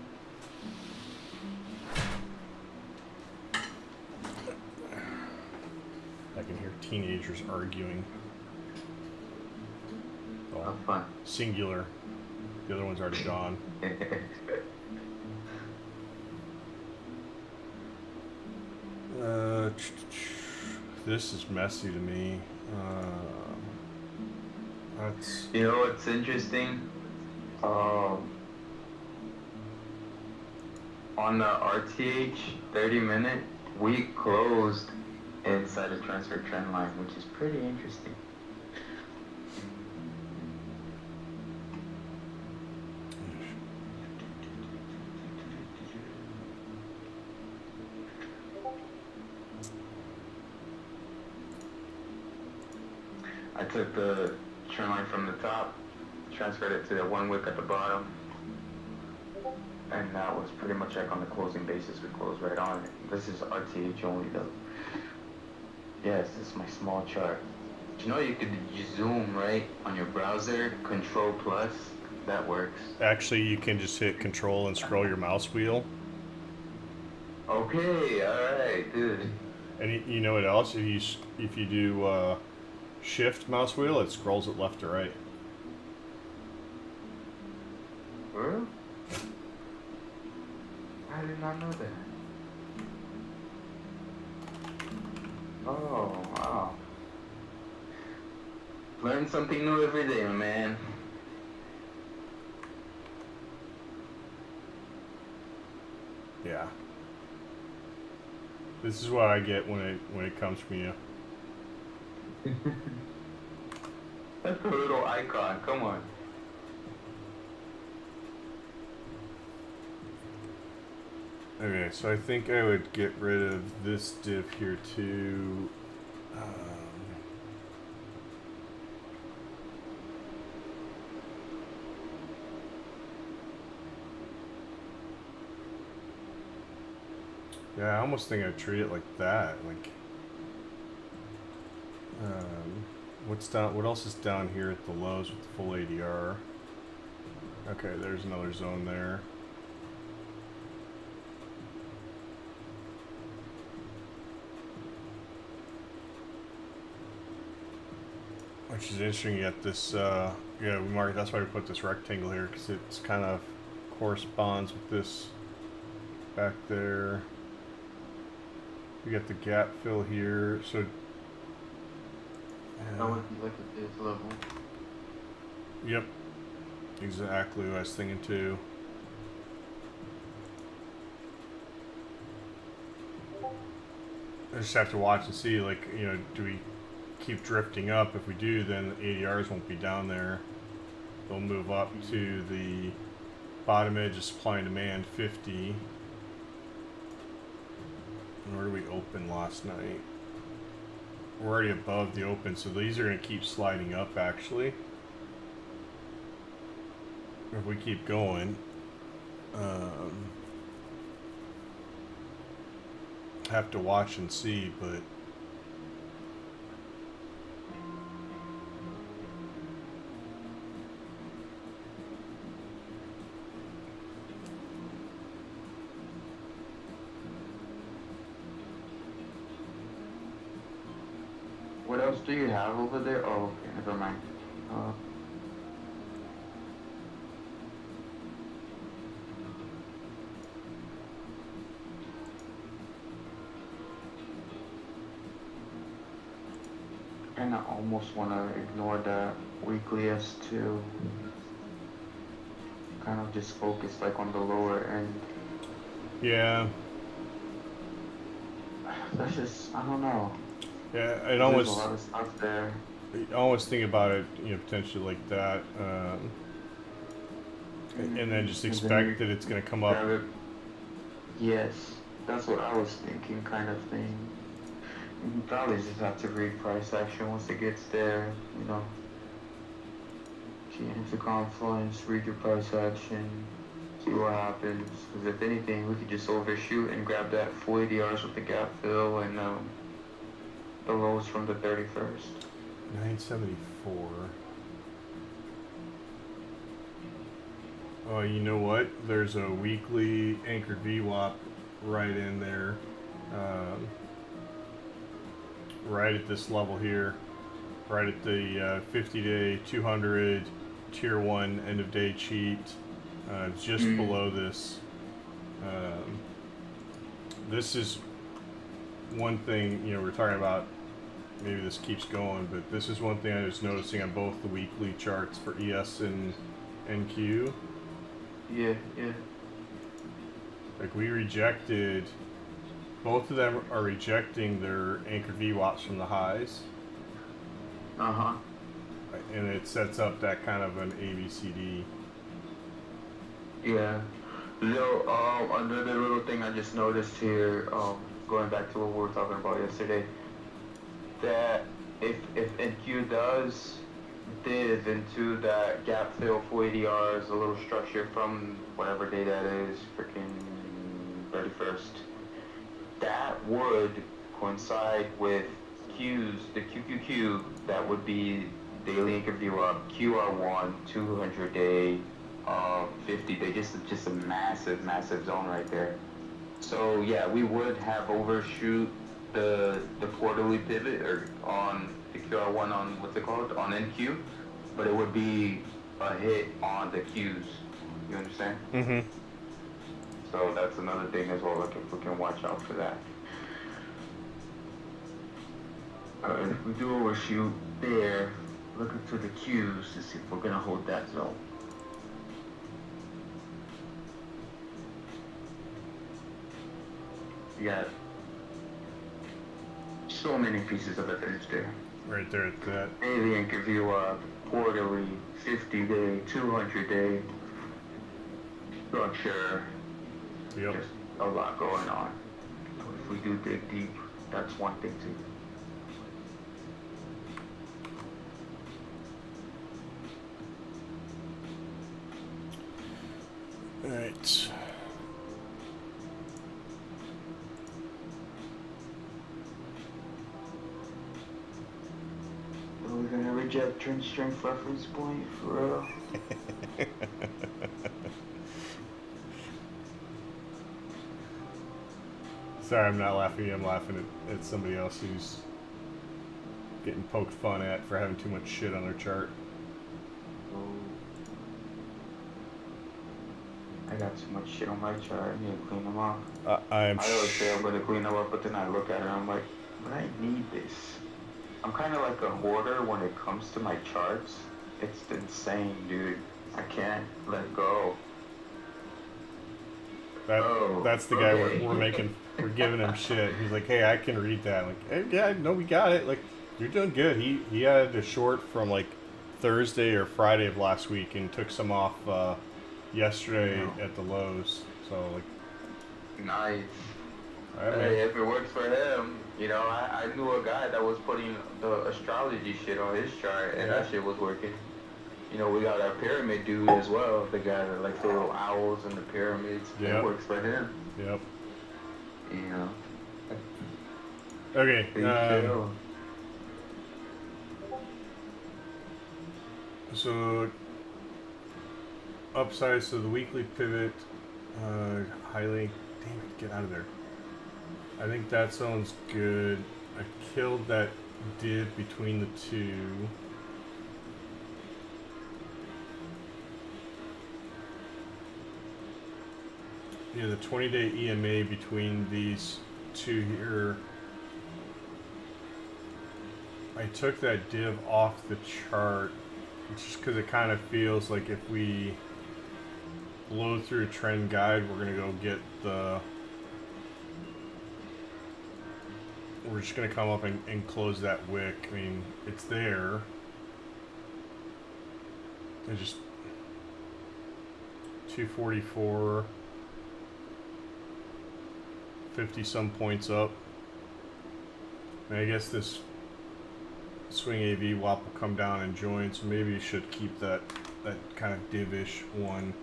Speaker 1: I can hear teenagers arguing.
Speaker 3: How
Speaker 1: Well,
Speaker 3: fun.
Speaker 1: singular. The other one's already gone. This is messy to me. That's...
Speaker 3: You know what's interesting? On the RTH 30-minute, we closed inside a transfer trend line, which is pretty interesting. I took the trend line from the top, transferred it to the 1 wick at the bottom, and that was pretty much like on the closing basis. We closed right on it. This is RTH only though. Yes, this is my small chart. You know you could zoom right on your browser, Control Plus, that works.
Speaker 1: Actually, you can just hit Control and scroll your mouse wheel.
Speaker 3: Okay, alright, dude.
Speaker 1: And you know what else? If you do Shift mouse wheel, it scrolls it left to right.
Speaker 3: For real? I did not know that. Oh, wow. Learn something new every day, my man.
Speaker 1: Yeah. This is what I get when it comes from you.
Speaker 3: That's a little icon, come on.
Speaker 1: Okay, so I think I would get rid of this div here too. Yeah, I almost think I'd treat it like that. Like, what's down? What else is down here at the lows with the full ADR? Okay, there's another zone there. Which is interesting. You got this. Yeah, we marked. That's why we put this rectangle here because it's kind of corresponds with this back there. We got the gap fill here, so
Speaker 3: That would be like a base level.
Speaker 1: yep, exactly what I was thinking too. I just have to watch and see, like, you know, do we keep drifting up? If we do, then the ADRs won't be down there. They'll move up to the bottom edge of supply and demand 50. And where do we open last night? We're already above the open, so these are going to keep sliding up actually. If we keep going, have to watch and see, but
Speaker 3: What else do you have over there? Oh, okay, never mind. And I almost want to ignore that weekly S2. Kind of just focus like on the lower end.
Speaker 1: yeah.
Speaker 3: That's just, I don't know.
Speaker 1: Yeah, it
Speaker 3: There's
Speaker 1: almost.
Speaker 3: a lot of stuff there.
Speaker 1: I always think about it, you know, potentially like that, and then just
Speaker 3: And then
Speaker 1: expect that it's going to come up.
Speaker 3: grab it. Yes, that's what I was thinking, kind of thing. You probably just have to read price action once it gets there, you know. Key into confluence, read your price action, see what happens. Because if anything, we could just overshoot and grab that 40 Rs with the gap fill and the lows from the 31st.
Speaker 1: 974. Oh, you know what? There's a weekly anchored VWAP right in there, right at this level here, right at the 50-day 200 tier 1 end of day cheat, just below this. This is one thing, you know, we're talking about. Maybe this keeps going, but this is one thing I was noticing on both the weekly charts for ES and NQ.
Speaker 3: Yeah, yeah.
Speaker 1: Like, we rejected, both of them are rejecting their anchored VWAPs from the highs.
Speaker 3: Uh-huh.
Speaker 1: And it sets up that kind of an ABCD.
Speaker 3: Yeah. Another little thing I just noticed here, going back to what we were talking about yesterday, that if NQ does div into that gap fill 480Rs, a little structure from whatever day that is, freaking 31st, that would coincide with Qs, the QQQ, that would be daily anchor view up, QR1, 200 day, 50 day, just a massive zone right there. So yeah, we would have overshoot the quarterly pivot or on the QR1 on what's it called on NQ, but it would be a hit on the Qs. You understand?
Speaker 1: Mm-hmm.
Speaker 3: So that's another thing as well. We can watch out for that. If we do overshoot there, look into the Qs to see if we're gonna hold that zone. You got so many pieces of evidence there.
Speaker 1: Right there at that.
Speaker 3: Daily anchor view up, quarterly, 50 day, 200 day structure.
Speaker 1: Yep.
Speaker 3: Just a lot going on. So if we do dig deep, that's one thing too.
Speaker 1: All right.
Speaker 2: we're gonna reject trend strength reference point for real.
Speaker 1: Sorry, I'm not laughing at you. I'm laughing at somebody else who's getting poked fun at for having too much shit on their chart.
Speaker 2: I got too much shit on my chart. I need to clean them up.
Speaker 1: I
Speaker 2: always say I'm gonna clean them up, but then I look at it and I'm like, but I need this. I'm kind of like a hoarder when it comes to my charts. It's insane, dude. I can't let go.
Speaker 1: That's the guy we're giving him shit. He's like, hey, I can read that. I'm like, hey, yeah, no, we got it. Like, you're doing good. He had a short from like Thursday or Friday of last week and took some off yesterday at the lows. So like,
Speaker 3: nice.
Speaker 1: Right,
Speaker 3: hey, if it works for him, you know, I knew a guy that was putting the astrology shit on his chart, and that shit was working. You know, we got our pyramid dude as well, the guy that likes the little owls and the pyramids.
Speaker 1: Yep.
Speaker 3: It works for him.
Speaker 1: Yep.
Speaker 3: You know.
Speaker 1: Okay. So upside, so the weekly pivot, highly, damn it, get out of there. I think that zone's good. I killed that div between the two. Yeah, the 20-day EMA between these two here. I took that div off the chart just because it kind of feels like if we blow through a trend guide, we're going to go get the... We're just going to come up and close that wick. I mean, it's there. It's just 244... 50 some points up. And I guess this swing AV WAP will come down and join, so maybe you should keep that kind of divish one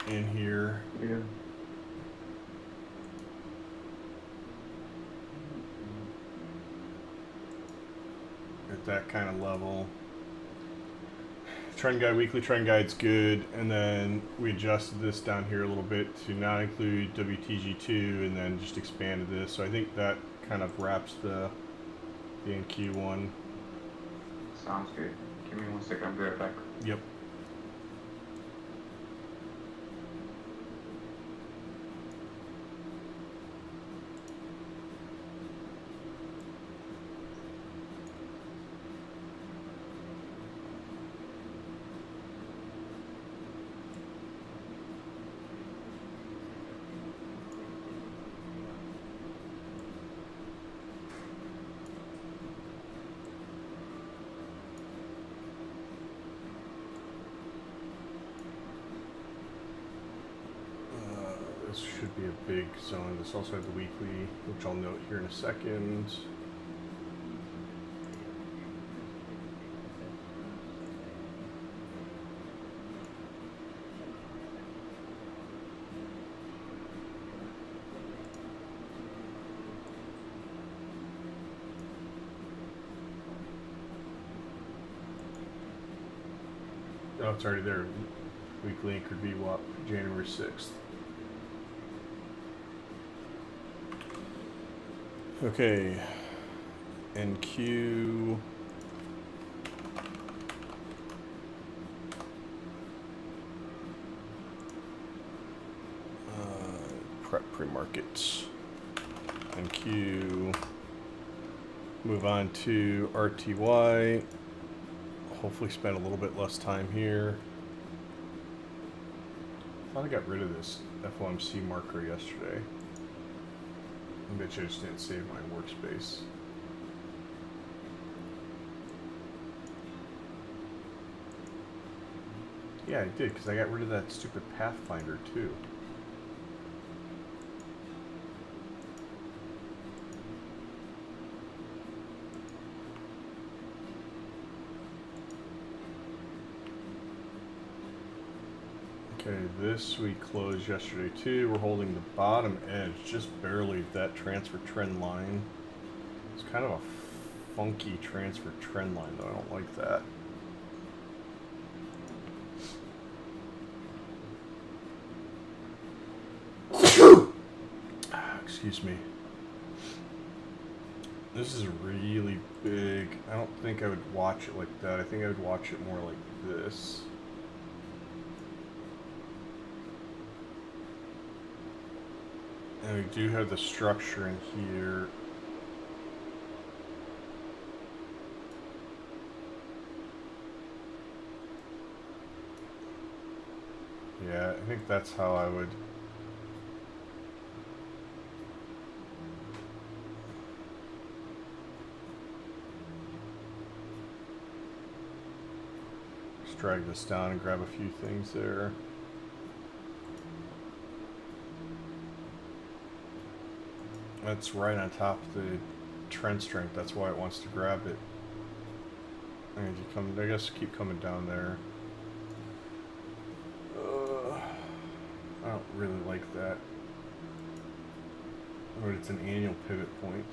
Speaker 1: in here.
Speaker 2: Yeah.
Speaker 1: At that kind of level. Trend guide, weekly trend guide's good, and then we adjusted this down here a little bit to not include WTG2, and then just expanded this. So I think that kind of wraps the NQ one.
Speaker 2: Sounds good. Give me 1 second, I'll be right back.
Speaker 1: Yep. This should be a big zone. This also had the weekly, which I'll note here in a second. Oh, it's already there. Weekly anchored VWAP, January 6th. Okay, NQ. Prep pre-markets. NQ. Move on to RTY. Hopefully spend a little bit less time here. I thought I got rid of this FOMC marker yesterday. I bet you I just didn't save my workspace. Yeah, I did, because I got rid of that stupid Pathfinder too. Okay, this we closed yesterday too. We're holding the bottom edge, just barely, of that transfer trend line. It's kind of a funky transfer trend line though. I don't like that. Excuse me. This is really big. I don't think I would watch it like that. I think I would watch it more like this. And we do have the structure in here. Yeah, I think that's how I would. Just drag this down and grab a few things there. That's right on top of the trend strength. That's why it wants to grab it. And you come, I guess, keep coming down there. I don't really like that. But it's an annual pivot point.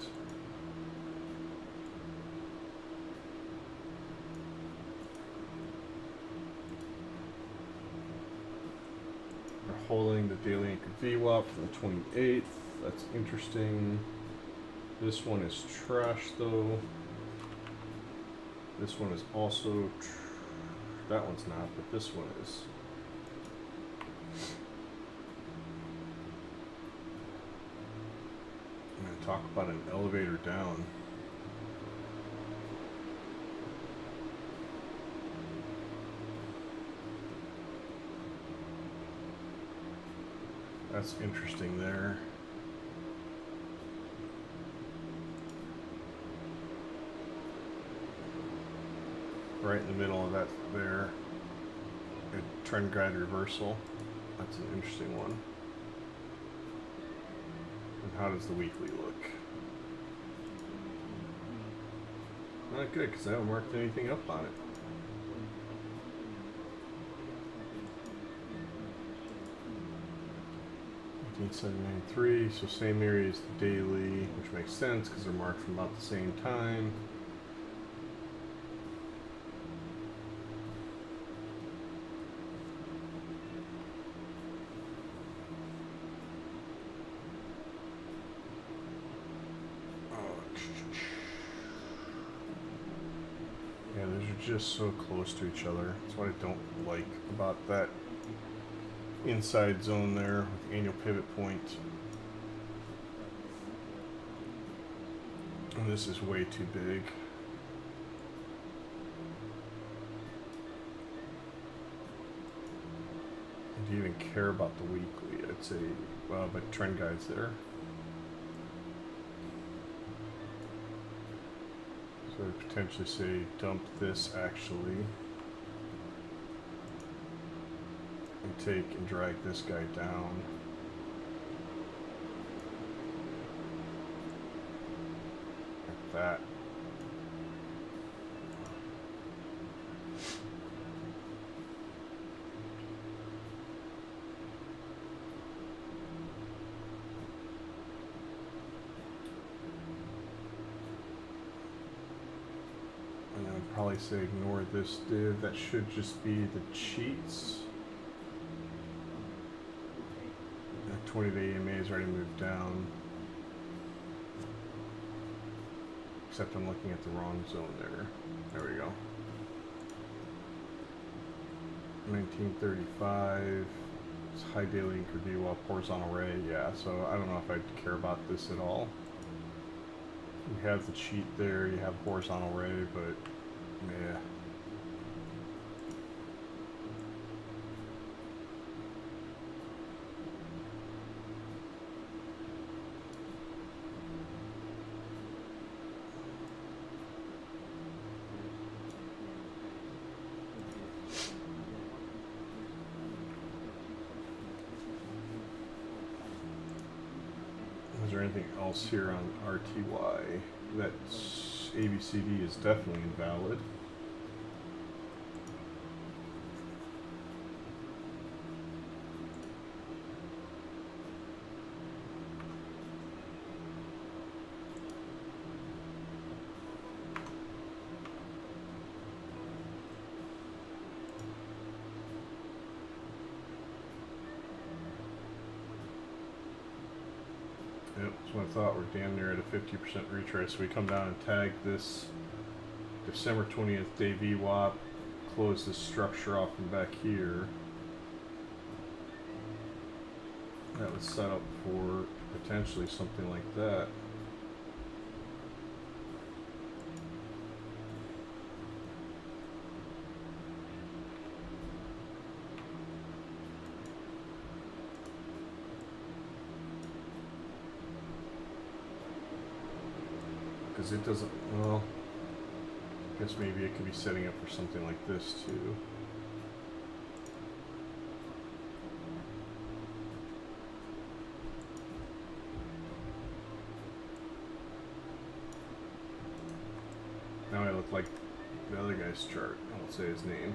Speaker 1: We're holding the daily anchored VWAP for the 28th. That's interesting. This one is trash though. This one is also that one's not, but this one is. I'm going to talk about an elevator down. That's interesting there. Right in the middle of that there. A trend guide reversal. That's an interesting one. And how does the weekly look? Not good, because I haven't marked anything up on it. $18,793, so same area as the daily, which makes sense because they're marked from about the same time. Yeah, those are just so close to each other. That's what I don't like about that inside zone there with annual pivot point. And this is way too big. Do you even care about the weekly? I'd say, well, but trend guides there. So I'd potentially say dump this actually. And take and drag this guy down. Like that. And I would probably say ignore this div. That should just be the cheats. 20-day EMA has already moved down. Except I'm looking at the wrong zone there. There we go. 1935. It's high daily anchored VWAP, horizontal ray. Yeah, so I don't know if I'd care about this at all. You have the cheat there, you have horizontal ray, but yeah. Is there anything else here on RTY? That ABCD is definitely invalid. thought we're damn near at a 50% retrace. So we come down and tag this December 20th day VWAP, close this structure off from back here. That would set up for potentially something like that. Because it doesn't, well, I guess maybe it could be setting up for something like this too. Now I look like the other guy's chart. I won't say his name.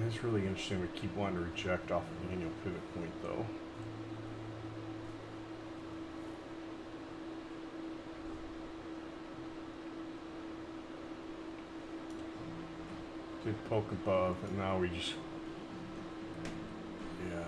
Speaker 1: It's really interesting. We keep wanting to reject off of the annual pivot point, though. Did poke above, and now we just, yeah.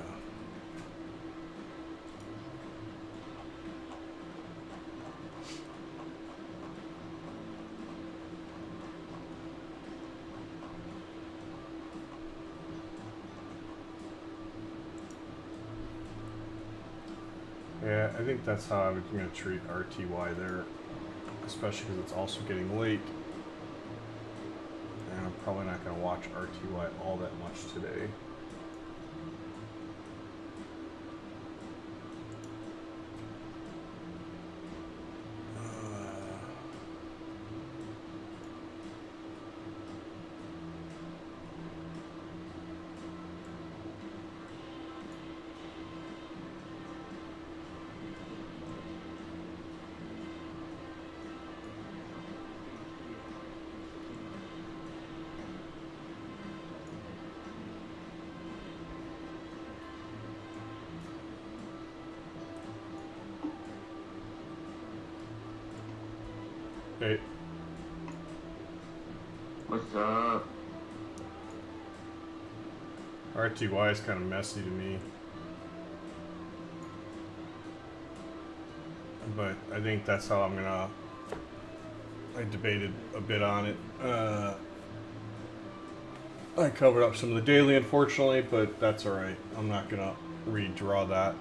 Speaker 1: Yeah, I think that's how I'm going to treat RTY there, especially because it's also getting late. And I'm probably not going to watch RTY all that much today. Hey.
Speaker 3: What's up?
Speaker 1: RTY is kind of messy to me. But I think that's how I'm gonna... I debated a bit on it. I covered up some of the daily, unfortunately, but that's alright. I'm not gonna redraw that.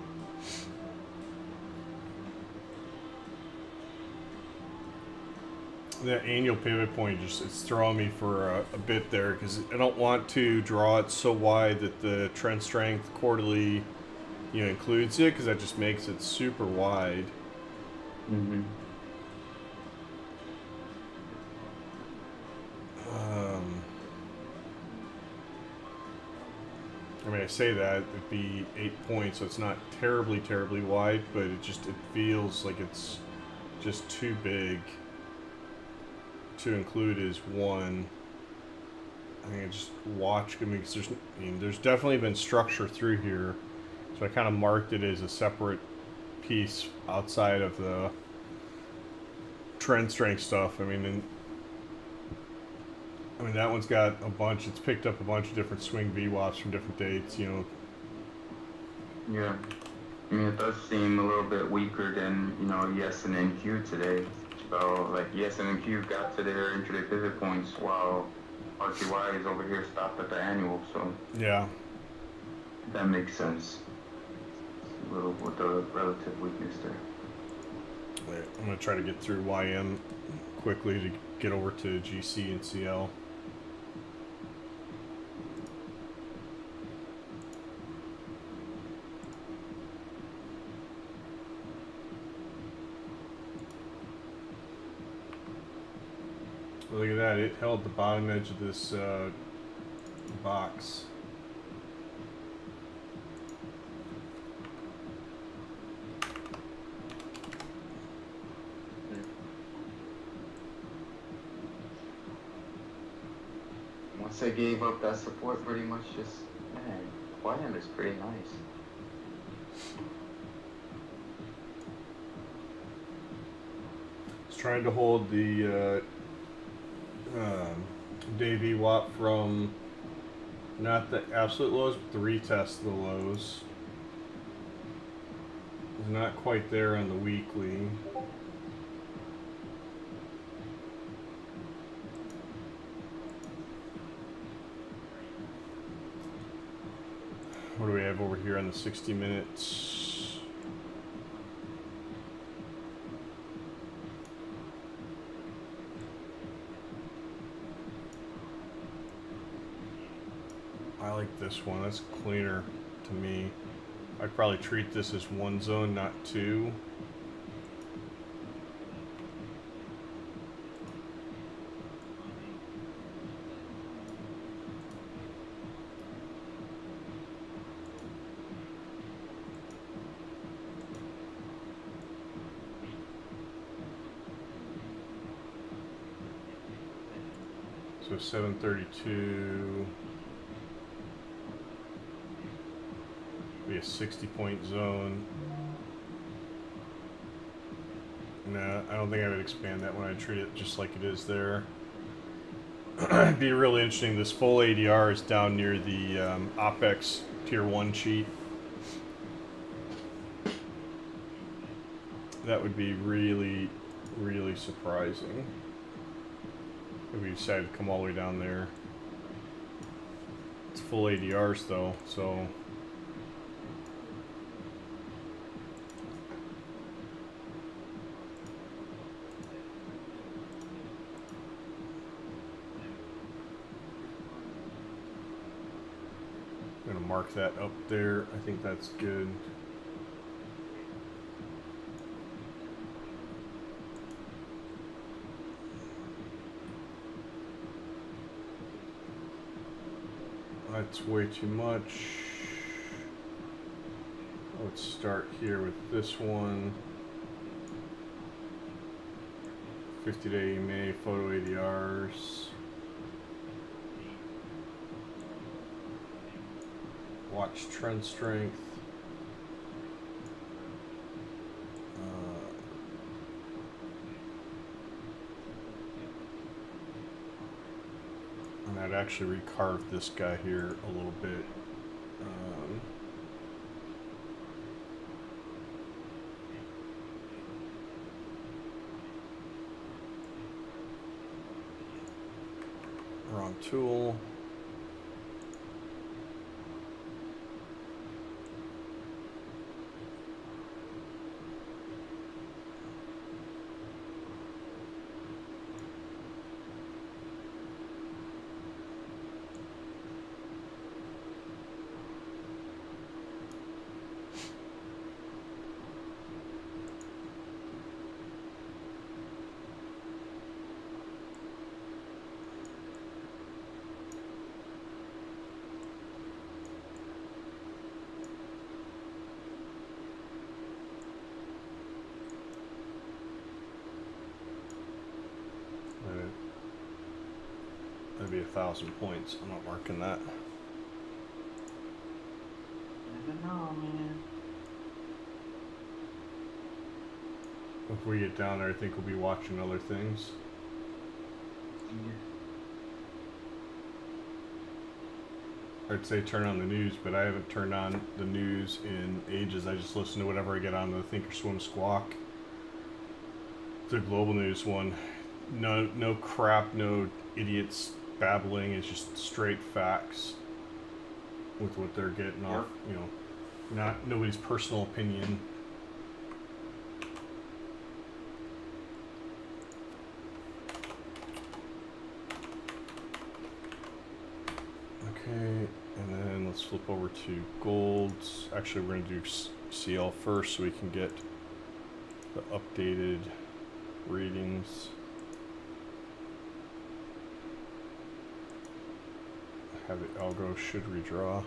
Speaker 1: The annual pivot point it's throwing me for a bit there because I don't want to draw it so wide that the trend strength quarterly, includes it, because that just makes it super wide.
Speaker 2: Mm-hmm.
Speaker 1: I mean, I say that it'd be 8 points, so it's not terribly wide, but it feels like it's just too big to include as one. I think I just watch. I mean, there's definitely been structure through here, so I kind of marked it as a separate piece outside of the trend strength stuff. I mean, that one's got a bunch. It's picked up a bunch of different swing VWAPs from different dates.
Speaker 3: Yeah. I mean, it does seem a little bit weaker than ES and NQ today. So, like, ES and NQ got to their intraday pivot points while RTY is over here stopped at the annual, so.
Speaker 1: Yeah.
Speaker 3: That makes sense. A little with the relative weakness there.
Speaker 1: Wait, I'm going to try to get through YM quickly to get over to GC and CL. Look at that, it held the bottom edge of this box.
Speaker 3: once I gave up that support, pretty much just, man, YM is pretty nice.
Speaker 1: It's trying to hold the Dave EWAP from not the absolute lows, but the retest of the lows. It's not quite there on the weekly. What do we have over here on the 60 minutes? I like this one. That's cleaner to me. I'd probably treat this as one zone, not two. So 732. Be a 60-point zone. Nah, I don't think I would expand that one. I'd treat it just like it is there. It'd be really interesting. This full ADR is down near the OPEX Tier 1 cheat. That would be really, really surprising if we decided to come all the way down there. It's full ADRs though, so I'm gonna mark that up there. I think that's good. That's way too much. Let's start here with this one. 50-day EMA photo ADRs. Watch trend strength. And I'd actually recarve this guy here a little bit. Wrong tool. That'd be 1,000 points. I'm not marking that.
Speaker 3: Never know, man.
Speaker 1: If we get down there, I think we'll be watching other things.
Speaker 3: Yeah.
Speaker 1: I'd say turn on the news, but I haven't turned on the news in ages. I just listen to whatever I get on the Thinkorswim Squawk. The global news one. No crap, no idiots babbling. It's just straight facts with what they're getting off. You know, not nobody's personal opinion. Okay, and then let's flip over to golds. Actually, we're going to do CL first so we can get the updated readings. Have it algo should redraw.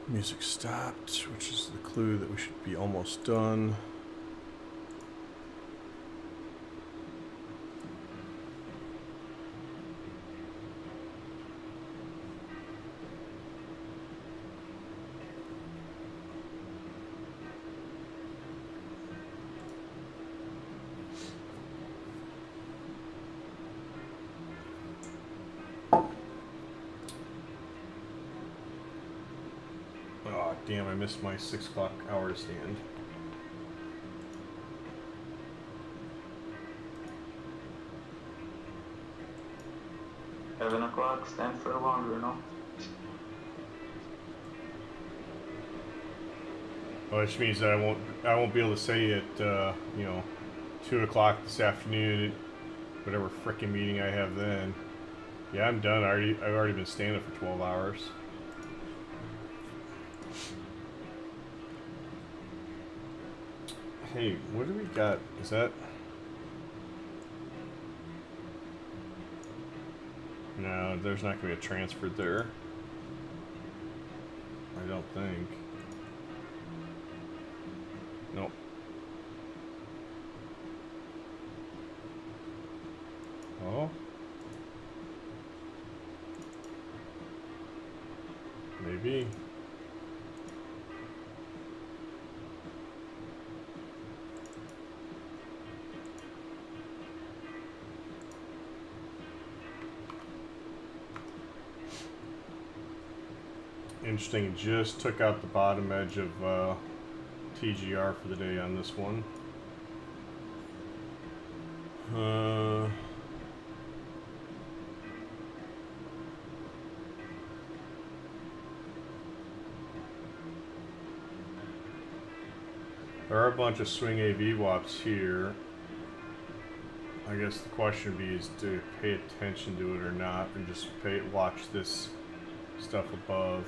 Speaker 1: Music stopped, which is the clue that we should be almost done. damn, I missed my 6 o'clock hour stand.
Speaker 3: $7 stand for longer, no?
Speaker 1: Well, which means that I won't be able to say at you know, 2 o'clock this afternoon, whatever frickin' meeting I have then. Yeah, I'm done. I've already been standing for 12 hours. Hey, what do we got? Is that? No, there's not going to be a transfer there. I don't think. Nope. Oh. Maybe. Interesting, it just took out the bottom edge of TGR for the day on this one. There are a bunch of swing AV WAPs here. I guess the question would be is do you pay attention to it or not, and just watch this stuff above.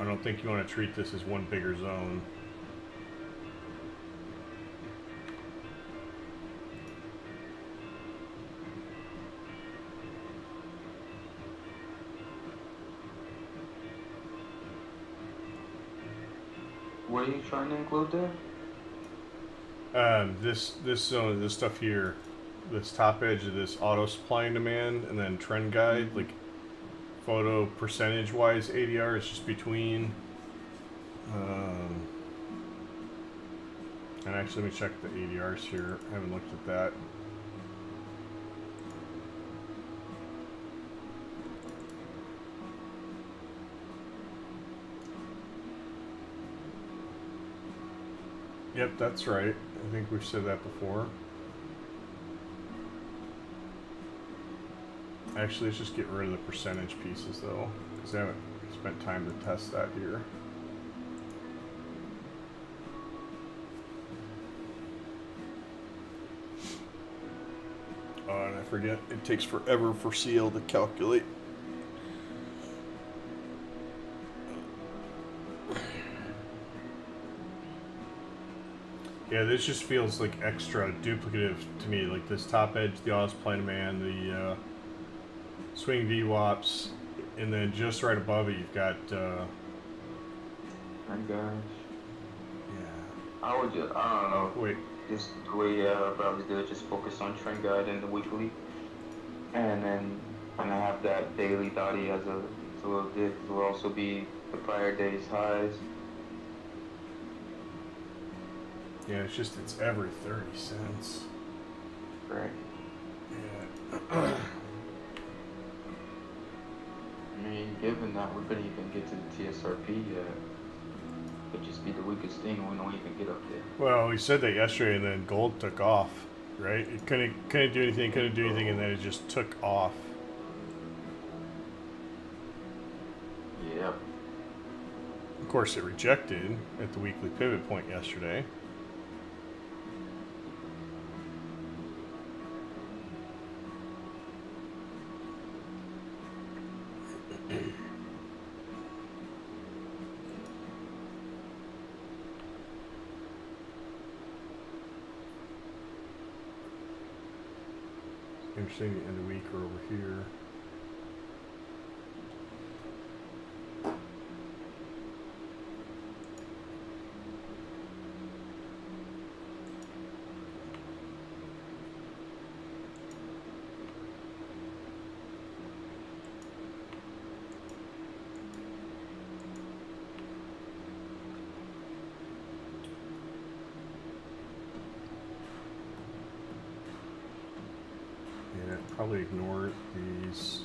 Speaker 1: I don't think you want to treat this as one bigger zone.
Speaker 3: What are you trying to include there?
Speaker 1: This zone, this stuff here, this top edge of this auto supply and demand, and then trend guide, like photo percentage wise ADR is just between. And actually, let me check the ADRs here. I haven't looked at that. Yep, that's right. I think we've said that before. Actually, let's just get rid of the percentage pieces though, because I haven't spent time to test that here. Oh, and I forget, it takes forever for CL to calculate. Yeah, this just feels like extra duplicative to me. Like this top edge, the auto supply and demand, the swing VWAPs, and then just right above it, you've got.
Speaker 3: And guys,
Speaker 1: yeah.
Speaker 3: I would just, I don't know.
Speaker 1: Wait.
Speaker 3: Just the way probably do it, just focus on trend guide and the weekly, and then when I have that daily dotty as a little dip, it will also be the prior day's highs.
Speaker 1: Yeah, it's every 30 cents.
Speaker 3: Right.
Speaker 1: Yeah.
Speaker 3: I mean, given that we couldn't even get to the TSRP yet, it'd just be the weakest thing. We don't even get up there.
Speaker 1: Well, we said that yesterday, and then gold took off, right? It couldn't do anything, and then it just took off.
Speaker 3: Yep.
Speaker 1: Of course, it rejected at the weekly pivot point yesterday. Interesting, the end of week or over here. Probably ignore these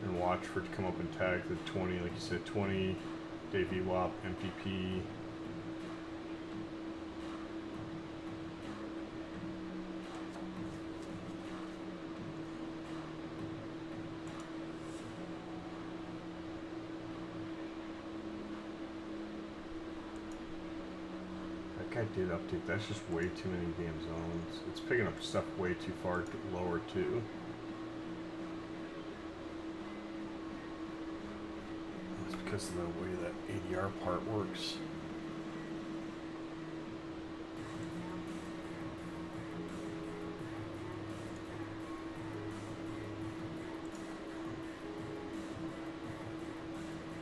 Speaker 1: and watch for it to come up and tag the 20, like you said, 20, day VWAP, MPP. I did update. That's just way too many damn zones. It's picking up stuff way too far lower too. That's because of the way that ADR part works.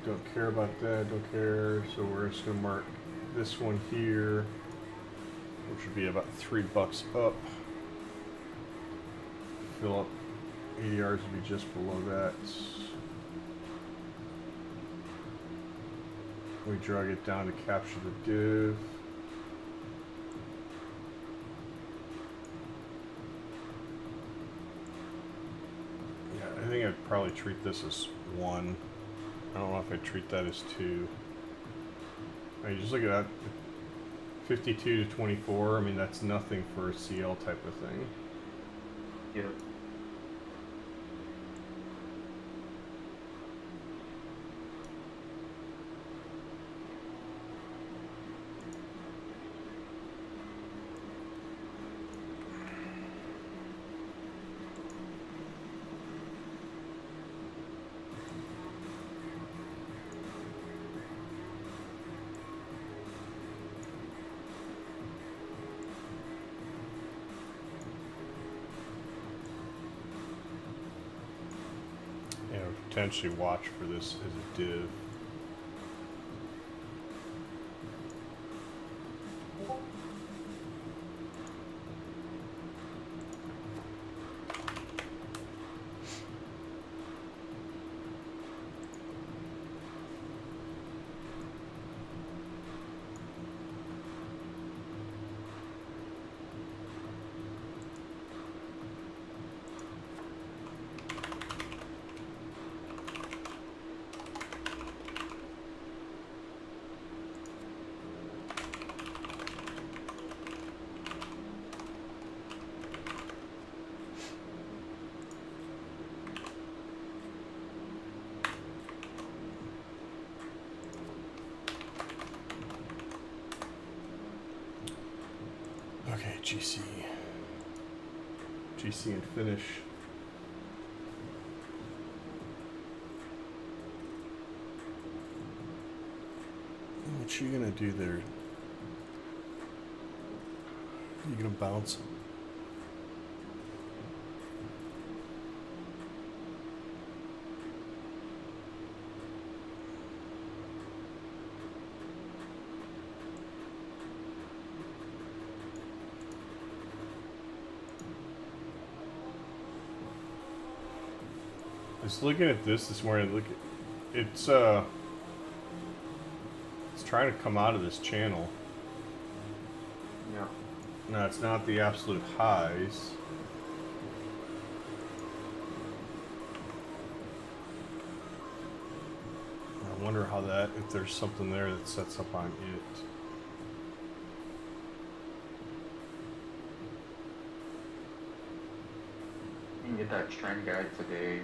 Speaker 1: Don't care about that. Don't care. So we're just gonna mark this one here, which would be about $3 up. Fill up ADRs would be just below that. We drag it down to capture the div. Yeah, I think I'd probably treat this as 1. I don't know if I'd treat that as 2. I mean, just look at that. 52 to 24, I mean, that's nothing for a CL type of thing.
Speaker 3: Yep.
Speaker 1: Potentially watch for this as a div. Okay, GC and finish. What you gonna do there? You gonna bounce? Just looking at this morning, look, it's trying to come out of this channel.
Speaker 3: Yeah.
Speaker 1: No, it's not the absolute highs. I wonder how that, if there's something there that sets up on it.
Speaker 3: You can get that trend guide today.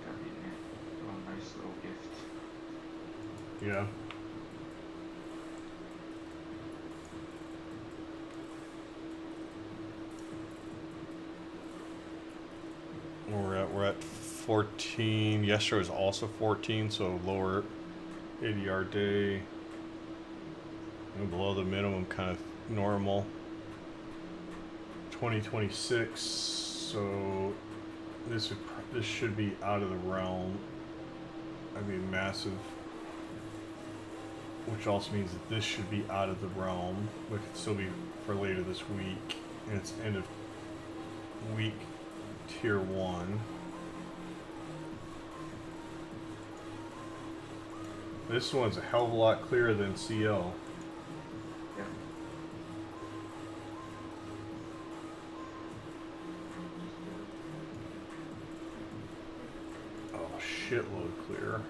Speaker 3: That'd be a nice little gift.
Speaker 1: Yeah. We're at 14. Yesterday was also 14, so lower ADR day. And below the minimum, kind of normal. 2026. So this should be out of the realm. I mean, massive. Which also means that this should be out of the realm, but it could still be for later this week. And it's end of week tier 1. This one's a hell of a lot clearer than CL.
Speaker 3: Yeah.
Speaker 1: Oh shitload clearer.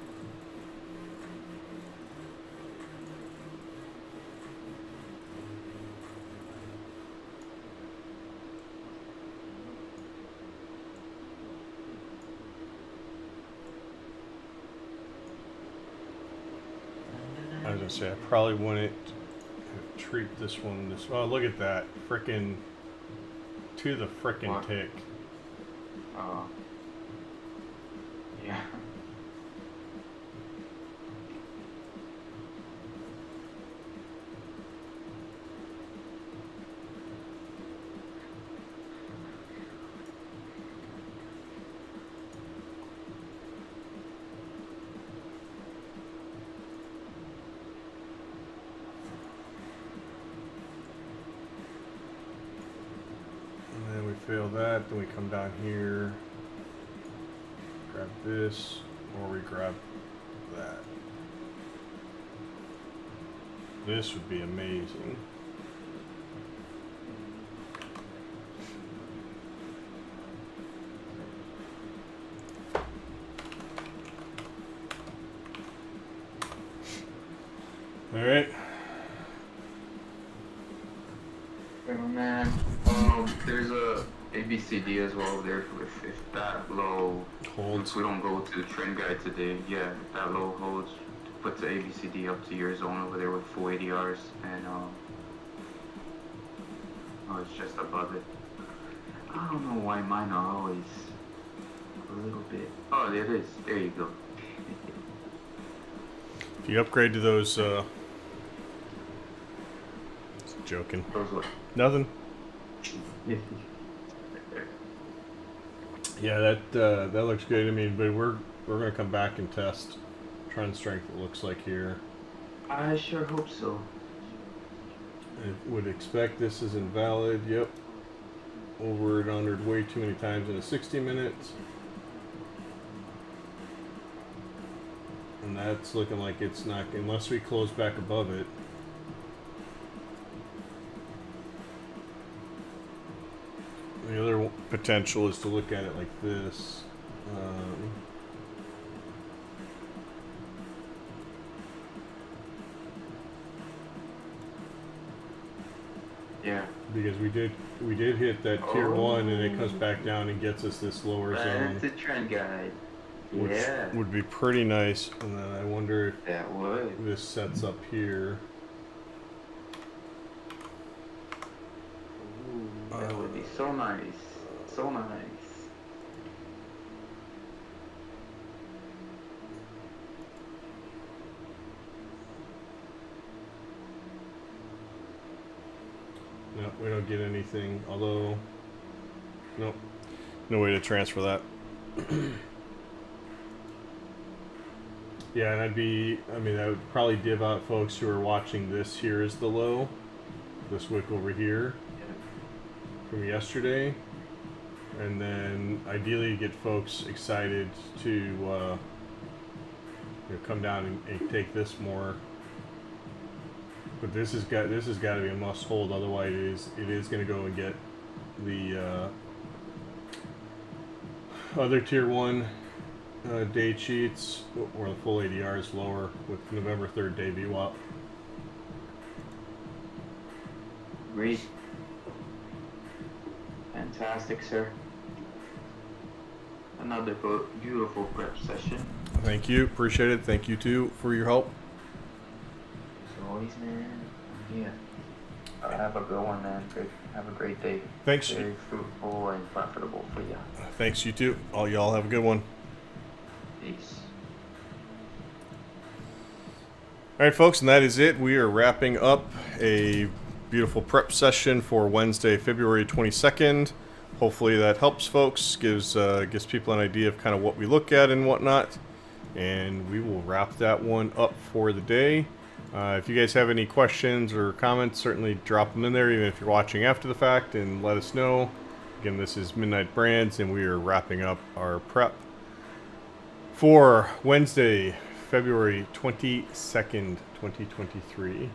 Speaker 1: I was gonna say I probably wouldn't treat this one this. Oh, look at that! Frickin' to the frickin'
Speaker 3: What?
Speaker 1: tick.
Speaker 3: Yeah.
Speaker 1: And then we fail that, then we come down here, grab this, or we grab that. This would be amazing. All right.
Speaker 3: Oh man, there's a ABCD as well there. If that low
Speaker 1: Holds.
Speaker 3: if we don't go to the trend guide today, yeah, if that low holds, put the ABCD up to your zone over there with full ADRs, and oh, it's just above it. I don't know why mine are always a little bit. Oh, there it is. There you go.
Speaker 1: If you upgrade to those, joking.
Speaker 3: Those what?
Speaker 1: Nothing. Yeah, that looks good. I mean, but we're gonna come back and test trend strength. It looks like here.
Speaker 3: I sure hope so.
Speaker 1: I would expect this is invalid. Yep. Over and under way too many times in a 60 minutes. And that's looking like it's not, unless we close back above it. The other potential is to look at it like this.
Speaker 3: Yeah.
Speaker 1: Because we did hit that tier 1 and it comes back down and gets us this lower zone.
Speaker 3: That's the trend guide.
Speaker 1: Which
Speaker 3: Yeah.
Speaker 1: would be pretty nice. And then I wonder if
Speaker 3: That would.
Speaker 1: this sets up here.
Speaker 3: Ooh, that would be so nice. So nice.
Speaker 1: No, we don't get anything. Although, nope, no way to transfer that. Yeah, and I would probably div out folks who are watching this here as the low. This wick over here from yesterday. And then ideally get folks excited to come down and take this more. But this has got to be a must hold. Otherwise, it is going to go and get the other tier 1 day cheats, or the full ADRs lower with November 3rd day VWAP.
Speaker 3: Agreed. Fantastic, sir. Another beautiful prep session.
Speaker 1: Thank you, appreciate it. Thank you too for your help.
Speaker 3: As always, man. Yeah. Have a good one, man. Have a great day.
Speaker 1: Thanks.
Speaker 3: Very fruitful and profitable for you.
Speaker 1: Thanks, you too. All y'all have a good one.
Speaker 3: Peace.
Speaker 1: All right, folks, and that is it. We are wrapping up a beautiful prep session for Wednesday, February 22nd. Hopefully that helps folks, gives people an idea of kind of what we look at and whatnot. And we will wrap that one up for the day. If you guys have any questions or comments, certainly drop them in there, even if you're watching after the fact, and let us know. Again, this is Midnight Brands, and we are wrapping up our prep for Wednesday, February 22nd, 2023.